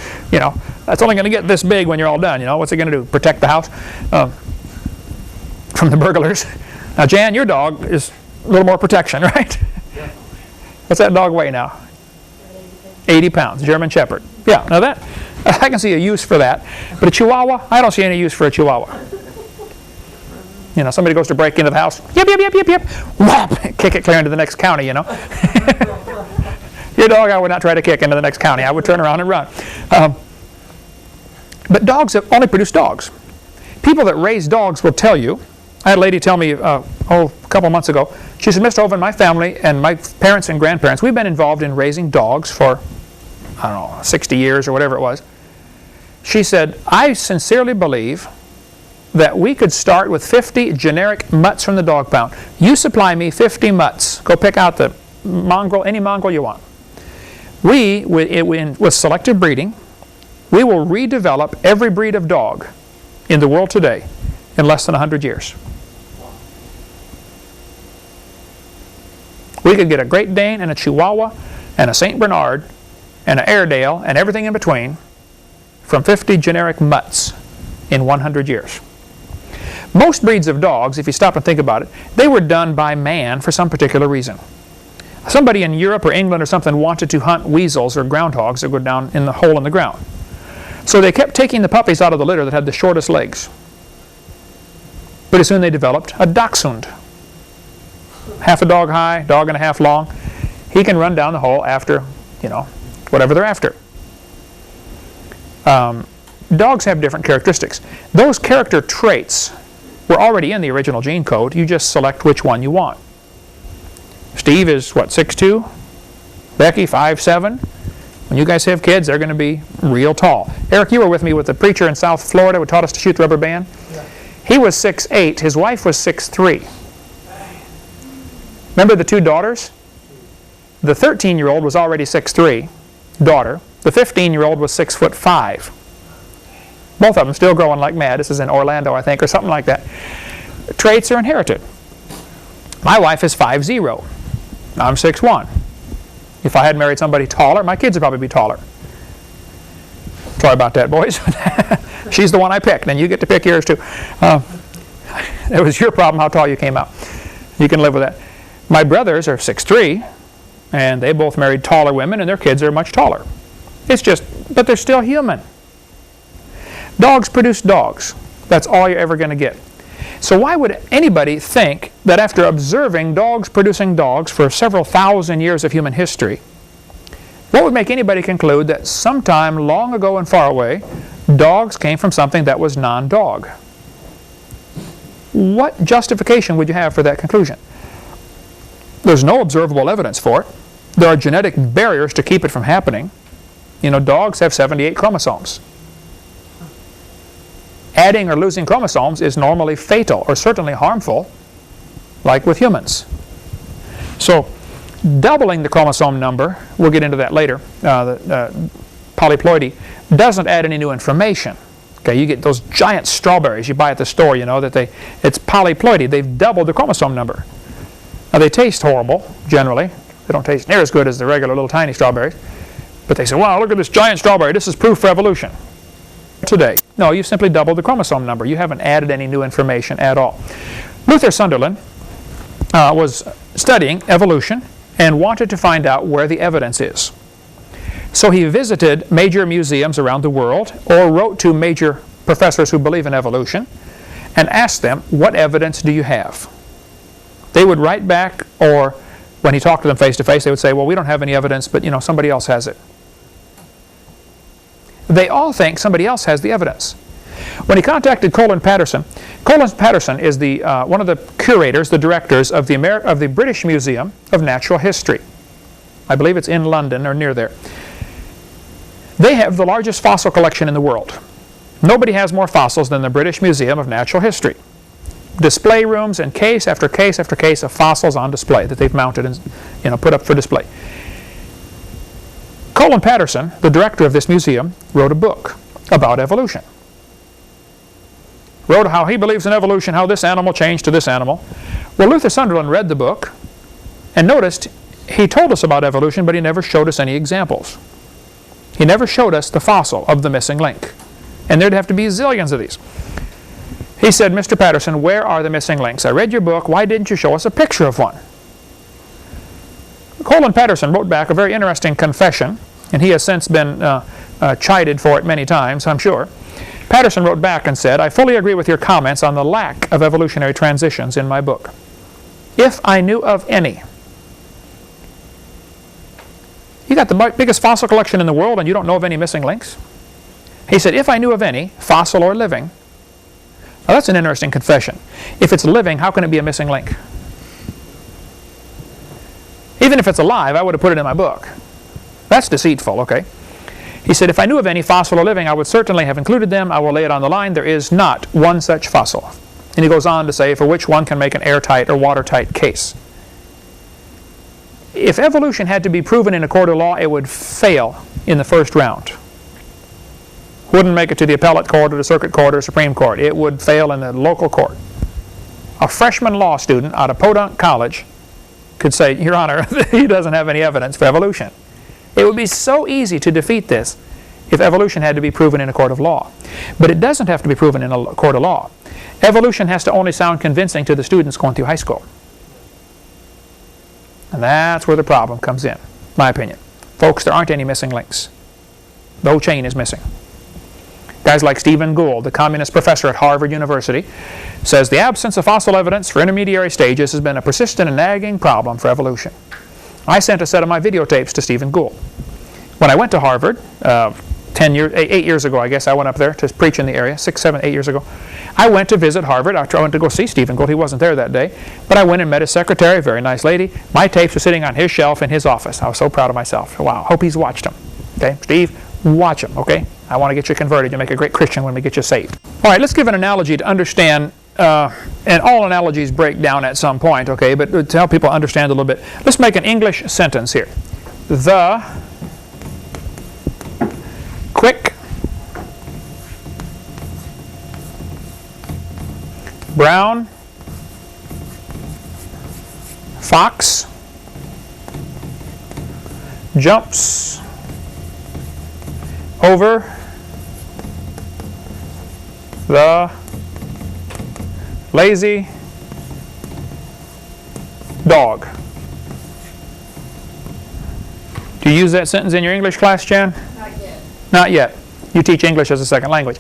that's only going to get this big when you're all done. What's it going to do? Protect the house from the burglars?" Now, Jan, your dog is a little more protection, right? Yeah. What's that dog weigh now? 80 pounds, German Shepherd. Yeah, now that, I can see a use for that. But a Chihuahua, I don't see any use for a Chihuahua. Somebody goes to break into the house, yip, yip, yip, yip, yip, whap, kick it clear into the next county, Your dog, I would not try to kick into the next county. I would turn around and run. But dogs have only produced dogs. People that raise dogs will tell you. I had a lady tell me, a couple months ago, she said, "Mr. Hovind, my family and my parents and grandparents, we've been involved in raising dogs for, 60 years or whatever it was." She said, "I sincerely believe that we could start with 50 generic mutts from the dog pound. You supply me 50 mutts. Go pick out the mongrel, any mongrel you want. With selective breeding, we will redevelop every breed of dog in the world today in less than 100 years. We could get a Great Dane and a Chihuahua and a St. Bernard and an Airedale and everything in between from 50 generic mutts in 100 years. Most breeds of dogs, if you stop and think about it, they were done by man for some particular reason. Somebody in Europe or England or something wanted to hunt weasels or groundhogs that go down in the hole in the ground. So they kept taking the puppies out of the litter that had the shortest legs. Pretty soon they developed a dachshund. Half a dog high, dog and a half long. He can run down the hole after, whatever they're after. Dogs have different characteristics. Those character traits were already in the original gene code. You just select which one you want. Steve is, 6'2"? Becky, 5'7". When you guys have kids, they're going to be real tall. Eric, you were with me with the preacher in South Florida who taught us to shoot the rubber band. Yeah. He was 6'8". His wife was 6'3". Remember the two daughters? The 13-year-old was already 6'3", daughter. The 15-year-old was 6'5". Both of them still growing like mad. This is in Orlando, I think, or something like that. Traits are inherited. My wife is 5'0". I'm 6'1". If I had married somebody taller, my kids would probably be taller. Sorry about that, boys. She's the one I picked, and you get to pick yours too. It was your problem how tall you came out. You can live with that. My brothers are 6'3", and they both married taller women, and their kids are much taller. But they're still human. Dogs produce dogs. That's all you're ever going to get. So why would anybody think that after observing dogs producing dogs for several thousand years of human history, what would make anybody conclude that sometime long ago and far away, dogs came from something that was non-dog? What justification would you have for that conclusion? There's no observable evidence for it. There are genetic barriers to keep it from happening. Dogs have 78 chromosomes. Adding or losing chromosomes is normally fatal or certainly harmful, like with humans. So doubling the chromosome number, we'll get into that later, polyploidy, doesn't add any new information. Okay, you get those giant strawberries you buy at the store, it's polyploidy. They've doubled the chromosome number. Now they taste horrible, generally. They don't taste near as good as the regular little tiny strawberries. But they say, wow, look at this giant strawberry. This is proof for evolution. Today. No, you've simply doubled the chromosome number. You haven't added any new information at all. Luther Sunderland was studying evolution and wanted to find out where the evidence is. So he visited major museums around the world or wrote to major professors who believe in evolution and asked them, what evidence do you have? They would write back or when he talked to them face to face, they would say, well, we don't have any evidence, but somebody else has it. They all think somebody else has the evidence. When he contacted Colin Patterson is the one of the curators, the directors of the British Museum of Natural History. I believe it's in London or near there. They have the largest fossil collection in the world. Nobody has more fossils than the British Museum of Natural History. Display rooms and case after case after case of fossils on display that they've mounted and put up for display. Colin Patterson, the director of this museum, wrote a book about evolution. Wrote how he believes in evolution, how this animal changed to this animal. Well, Luther Sunderland read the book and noticed he told us about evolution, but he never showed us any examples. He never showed us the fossil of the missing link. And there'd have to be zillions of these. He said, Mr. Patterson, where are the missing links? I read your book. Why didn't you show us a picture of one? Colin Patterson wrote back a very interesting confession, and he has since been chided for it many times, I'm sure. Patterson wrote back and said, I fully agree with your comments on the lack of evolutionary transitions in my book. If I knew of any. You got the biggest fossil collection in the world and you don't know of any missing links? He said, if I knew of any, fossil or living. Now that's an interesting confession. If it's living, how can it be a missing link? Even if it's alive, I would have put it in my book. That's deceitful, okay? He said, if I knew of any fossil or living, I would certainly have included them. I will lay it on the line. There is not one such fossil. And he goes on to say, for which one can make an airtight or watertight case. If evolution had to be proven in a court of law, it would fail in the first round. Wouldn't make it to the appellate court or the circuit court or Supreme Court. It would fail in the local court. A freshman law student out of Podunk College could say, Your Honor, he doesn't have any evidence for evolution. It would be so easy to defeat this if evolution had to be proven in a court of law. But it doesn't have to be proven in a court of law. Evolution has to only sound convincing to the students going through high school. And that's where the problem comes in, my opinion. Folks, there aren't any missing links. The whole chain is missing. Guys like Stephen Gould, the communist professor at Harvard University, says the absence of fossil evidence for intermediary stages has been a persistent and nagging problem for evolution. I sent a set of my videotapes to Stephen Gould. When I went to Harvard, 8 years ago, I guess, I went up there to preach in the area, 6, 7, 8 years ago. I went to visit Harvard after I went to go see Stephen Gould. He wasn't there that day. But I went and met his secretary, very nice lady. My tapes were sitting on his shelf in his office. I was so proud of myself. Wow, hope he's watched them. Okay, Steve, watch them, okay? I want to get you converted. You'll make a great Christian when we get you saved. All right, let's give an analogy to understand, and all analogies break down at some point, okay? But to help people understand a little bit, let's make an English sentence here. The quick brown fox jumps over the lazy dog. Do you use that sentence in your English class, Jan? Not yet. Not yet. You teach English as a second language.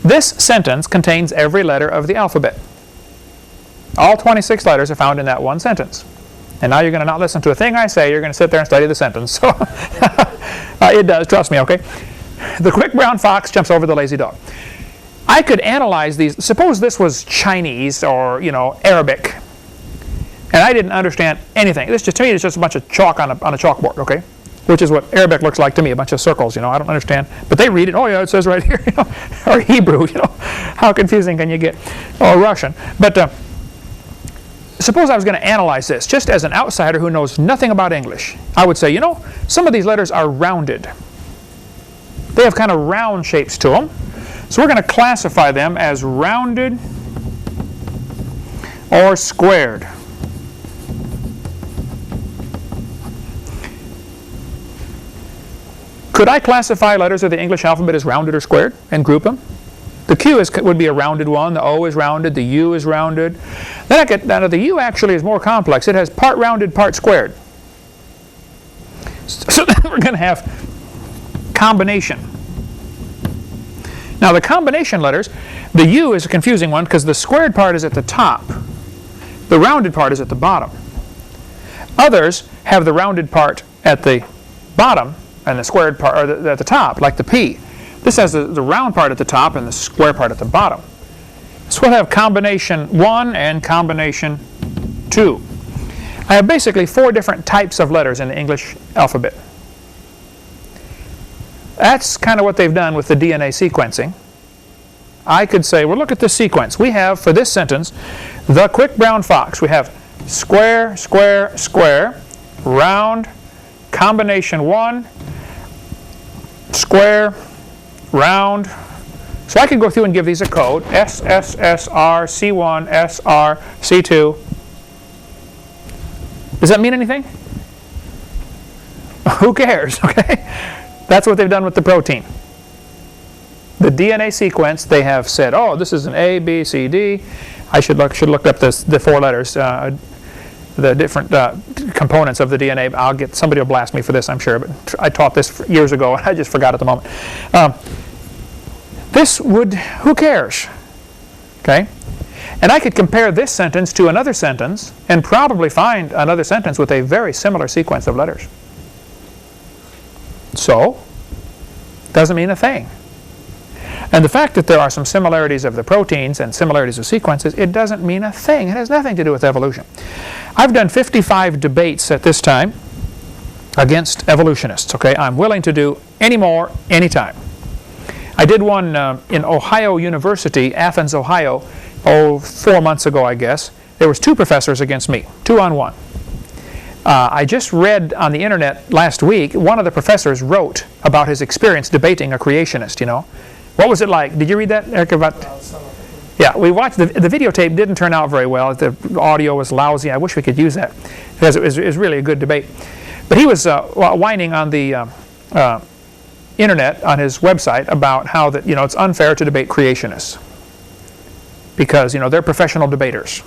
This sentence contains every letter of the alphabet. All 26 letters are found in that one sentence. And now you're going to not listen to a thing I say. You're going to sit there and study the sentence. So it does, trust me, okay? The quick brown fox jumps over the lazy dog. I could analyze these. Suppose this was Chinese or, Arabic, and I didn't understand anything. To me, it's just a bunch of chalk on a chalkboard, okay? Which is what Arabic looks like to me, a bunch of circles, I don't understand. But they read it, oh yeah, it says right here, or Hebrew, How confusing can you get? Or Russian. But suppose I was going to analyze this, just as an outsider who knows nothing about English. I would say, some of these letters are rounded. They have kind of round shapes to them. So we're going to classify them as rounded or squared. Could I classify letters of the English alphabet as rounded or squared and group them? The Q would be a rounded one, the O is rounded, the U is rounded. Now the U actually is more complex. It has part rounded, part squared. So then we're going to have combination. Now the combination letters, the U is a confusing one because the squared part is at the top. The rounded part is at the bottom. Others have the rounded part at the bottom and the squared part at the top, like the P. This has the round part at the top and the square part at the bottom. So we'll have combination 1 and combination 2. I have basically 4 different types of letters in the English alphabet. That's kind of what they've done with the DNA sequencing. I could say, well, look at this sequence. We have, for this sentence, the quick brown fox. We have square, square, square, round, combination 1, square, round. So I could go through and give these a code. S, S, S, R, C1, S, R, C2. Does that mean anything? Who cares, okay? That's what they've done with the protein. The DNA sequence, they have said, oh, this is an A, B, C, D. I should look up the 4 letters, the different components of the DNA. Somebody will blast me for this, I'm sure, but I taught this years ago, and I just forgot at the moment. Who cares? Okay? And I could compare this sentence to another sentence and probably find another sentence with a very similar sequence of letters. So, doesn't mean a thing. And the fact that there are some similarities of the proteins and similarities of sequences, it doesn't mean a thing. It has nothing to do with evolution. I've done 55 debates at this time against evolutionists. Okay, I'm willing to do any more, anytime. I did one in Ohio University, Athens, Ohio, 4 months ago, I guess. There was 2 professors against me, 2-on-1. I just read on the internet last week, one of the professors wrote about his experience debating a creationist, you know. What was it like? Did you read that, Eric? Yeah, we watched the videotape. Didn't turn out very well. The audio was lousy. I wish we could use that because it was really a good debate. But he was whining on the internet on his website about how that it's unfair to debate creationists because they're professional debaters.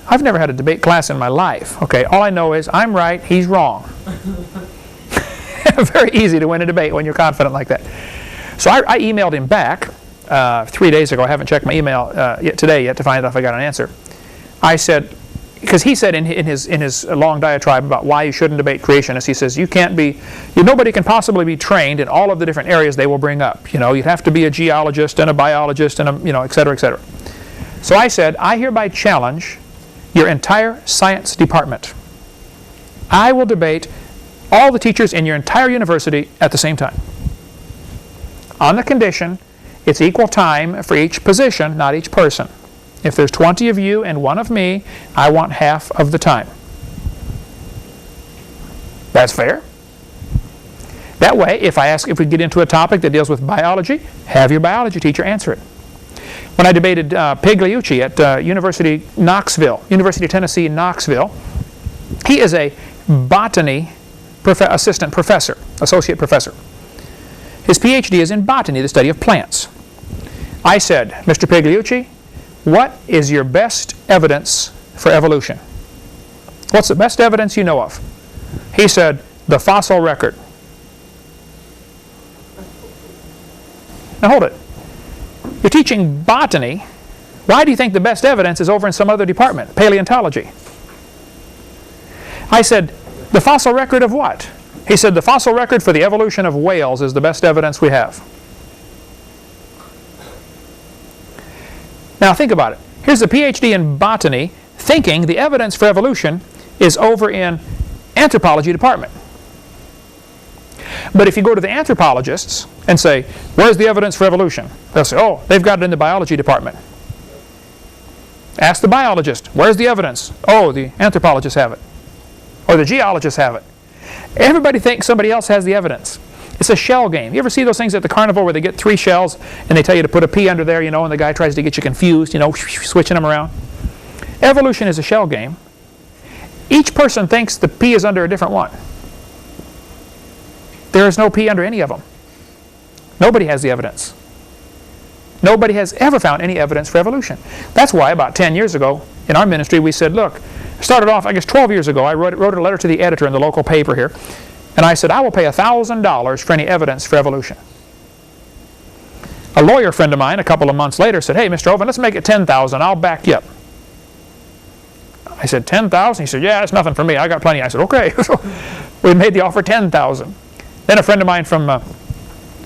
I've never had a debate class in my life. Okay, all I know is I'm right, he's wrong. Very easy to win a debate when you're confident like that. So I emailed him back 3 days ago. I haven't checked my email today yet to find out if I got an answer. I said, because he said in his long diatribe about why you shouldn't debate creationists, he says nobody can possibly be trained in all of the different areas they will bring up. You'd have to be a geologist and a biologist and et cetera, et cetera. So I said, I hereby challenge your entire science department. I will debate all the teachers in your entire university at the same time. On the condition, it's equal time for each position, not each person. If there's 20 of you and 1 of me, I want half of the time. That's fair. That way, if we get into a topic that deals with biology, have your biology teacher answer it. When I debated Pigliucci at University of Tennessee, Knoxville, he is a botany associate professor. His PhD is in botany, the study of plants. I said, Mr. Pigliucci, what is your best evidence for evolution? What's the best evidence you know of? He said, the fossil record. Now hold it. You're teaching botany. Why do you think the best evidence is over in some other department, paleontology? I said, the fossil record of what? He said, the fossil record for the evolution of whales is the best evidence we have. Now think about it. Here's a PhD in botany thinking the evidence for evolution is over in anthropology department. But if you go to the anthropologists and say, where's the evidence for evolution? They'll say, oh, they've got it in the biology department. Ask the biologist, where's the evidence? Oh, the anthropologists have it. Or the geologists have it. Everybody thinks somebody else has the evidence. It's a shell game. You ever see those things at the carnival where they get 3 shells and they tell you to put a pea under there, and the guy tries to get you confused, switching them around? Evolution is a shell game. Each person thinks the pea is under a different one. There is no pea under any of them. Nobody has the evidence. Nobody has ever found any evidence for evolution. That's why about 10 years ago in our ministry we said, look, started off, I guess 12 years ago, I wrote a letter to the editor in the local paper here, and I said, I will pay $1,000 for any evidence for evolution. A lawyer friend of mine, a couple of months later, said, hey, Mr. Hovind, let's make it $10,000. I'll back you up. I said, 10,000? He said, yeah, it's nothing for me. I got plenty. I said, okay. So we made the offer 10,000. Then a friend of mine from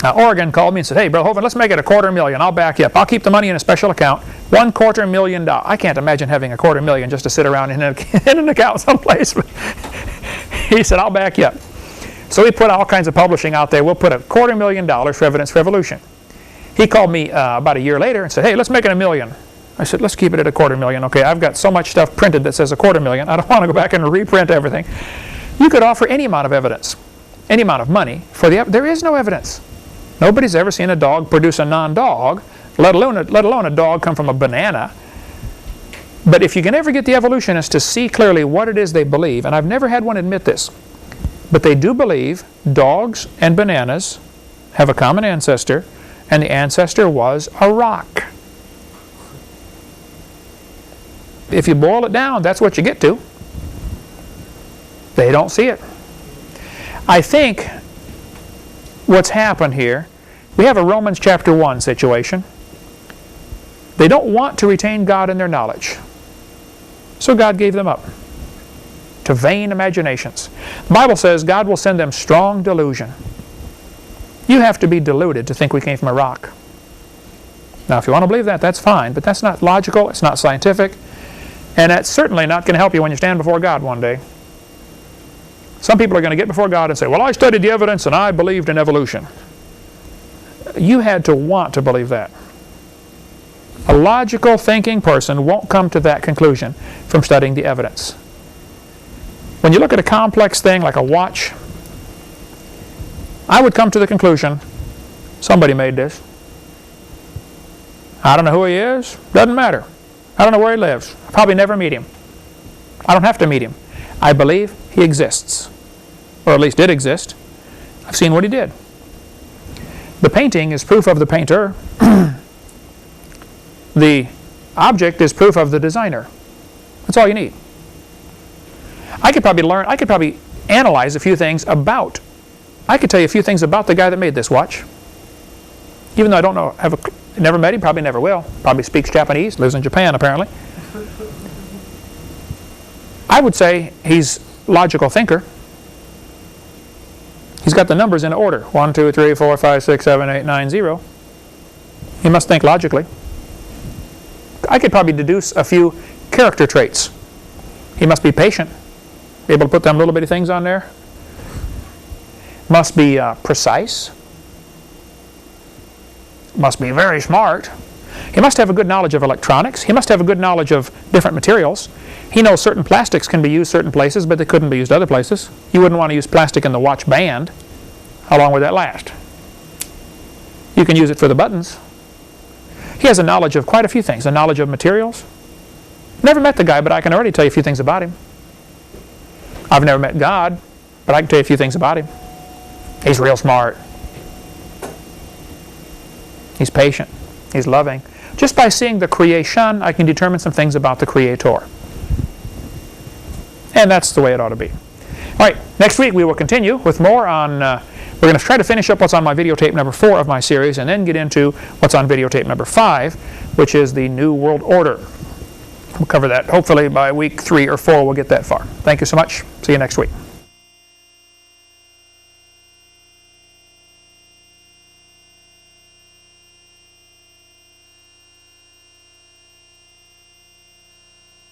Oregon called me and said, hey, Brother Hovind, let's make it $250,000. I'll back you up. I'll keep the money in a special account. $250,000. I can't imagine having $250,000 just to sit around in an account someplace. He said, I'll back you up. So we put all kinds of publishing out there. We'll put $250,000 for Evidence Revolution. He called me about a year later and said, hey, let's make it $1 million. I said, let's keep it at $250,000. Okay, I've got so much stuff printed that says $250,000. I don't want to go back and reprint everything. You could offer any amount of evidence, any amount of money for there is no evidence. Nobody's ever seen a dog produce a non-dog, let alone a dog come from a banana. But if you can ever get the evolutionists to see clearly what it is they believe, and I've never had one admit this, but they do believe dogs and bananas have a common ancestor, and the ancestor was a rock. If you boil it down, that's what you get to. They don't see it. I think what's happened here, we have a Romans chapter 1 situation. They don't want to retain God in their knowledge. So God gave them up to vain imaginations. The Bible says God will send them strong delusion. You have to be deluded to think we came from a rock. Now, if you want to believe that, that's fine, but that's not logical, it's not scientific, and that's certainly not going to help you when you stand before God one day. Some people are going to get before God and say, well, I studied the evidence and I believed in evolution. You had to want to believe that. A logical thinking person won't come to that conclusion from studying the evidence. When you look at a complex thing like a watch, I would come to the conclusion, somebody made this. I don't know who he is. Doesn't matter. I don't know where he lives. I'll probably never meet him. I don't have to meet him. I believe he exists. Or at least did exist. I've seen what he did. The painting is proof of the painter. The object is proof of the designer. That's all you need. I could probably analyze a few things about, I could tell you a few things about the guy that made this watch. Even though I don't know, never met him, probably never will. Probably speaks Japanese, lives in Japan apparently. I would say he's a logical thinker. He's got the numbers in order. 1, 2, 3, 4, 5, 6, 7, 8, 9, 0. He must think logically. I could probably deduce a few character traits. He must be patient. Be able to put them little bitty things on there. Must be precise. Must be very smart. He must have a good knowledge of electronics. He must have a good knowledge of different materials. He knows certain plastics can be used certain places, but they couldn't be used other places. You wouldn't want to use plastic in the watch band. How long would that last? You can use it for the buttons. He has a knowledge of quite a few things. A knowledge of materials. Never met the guy, but I can already tell you a few things about him. I've never met God, but I can tell you a few things about him. He's real smart. He's patient. He's loving. Just by seeing the creation, I can determine some things about the Creator. And that's the way it ought to be. All right, next week we will continue with more on, we're going to try to finish up what's on my videotape number 4 of my series, and then get into what's on videotape number 5, which is the New World Order. We'll cover that hopefully by week 3 or 4 we'll get that far. Thank you so much. See you next week.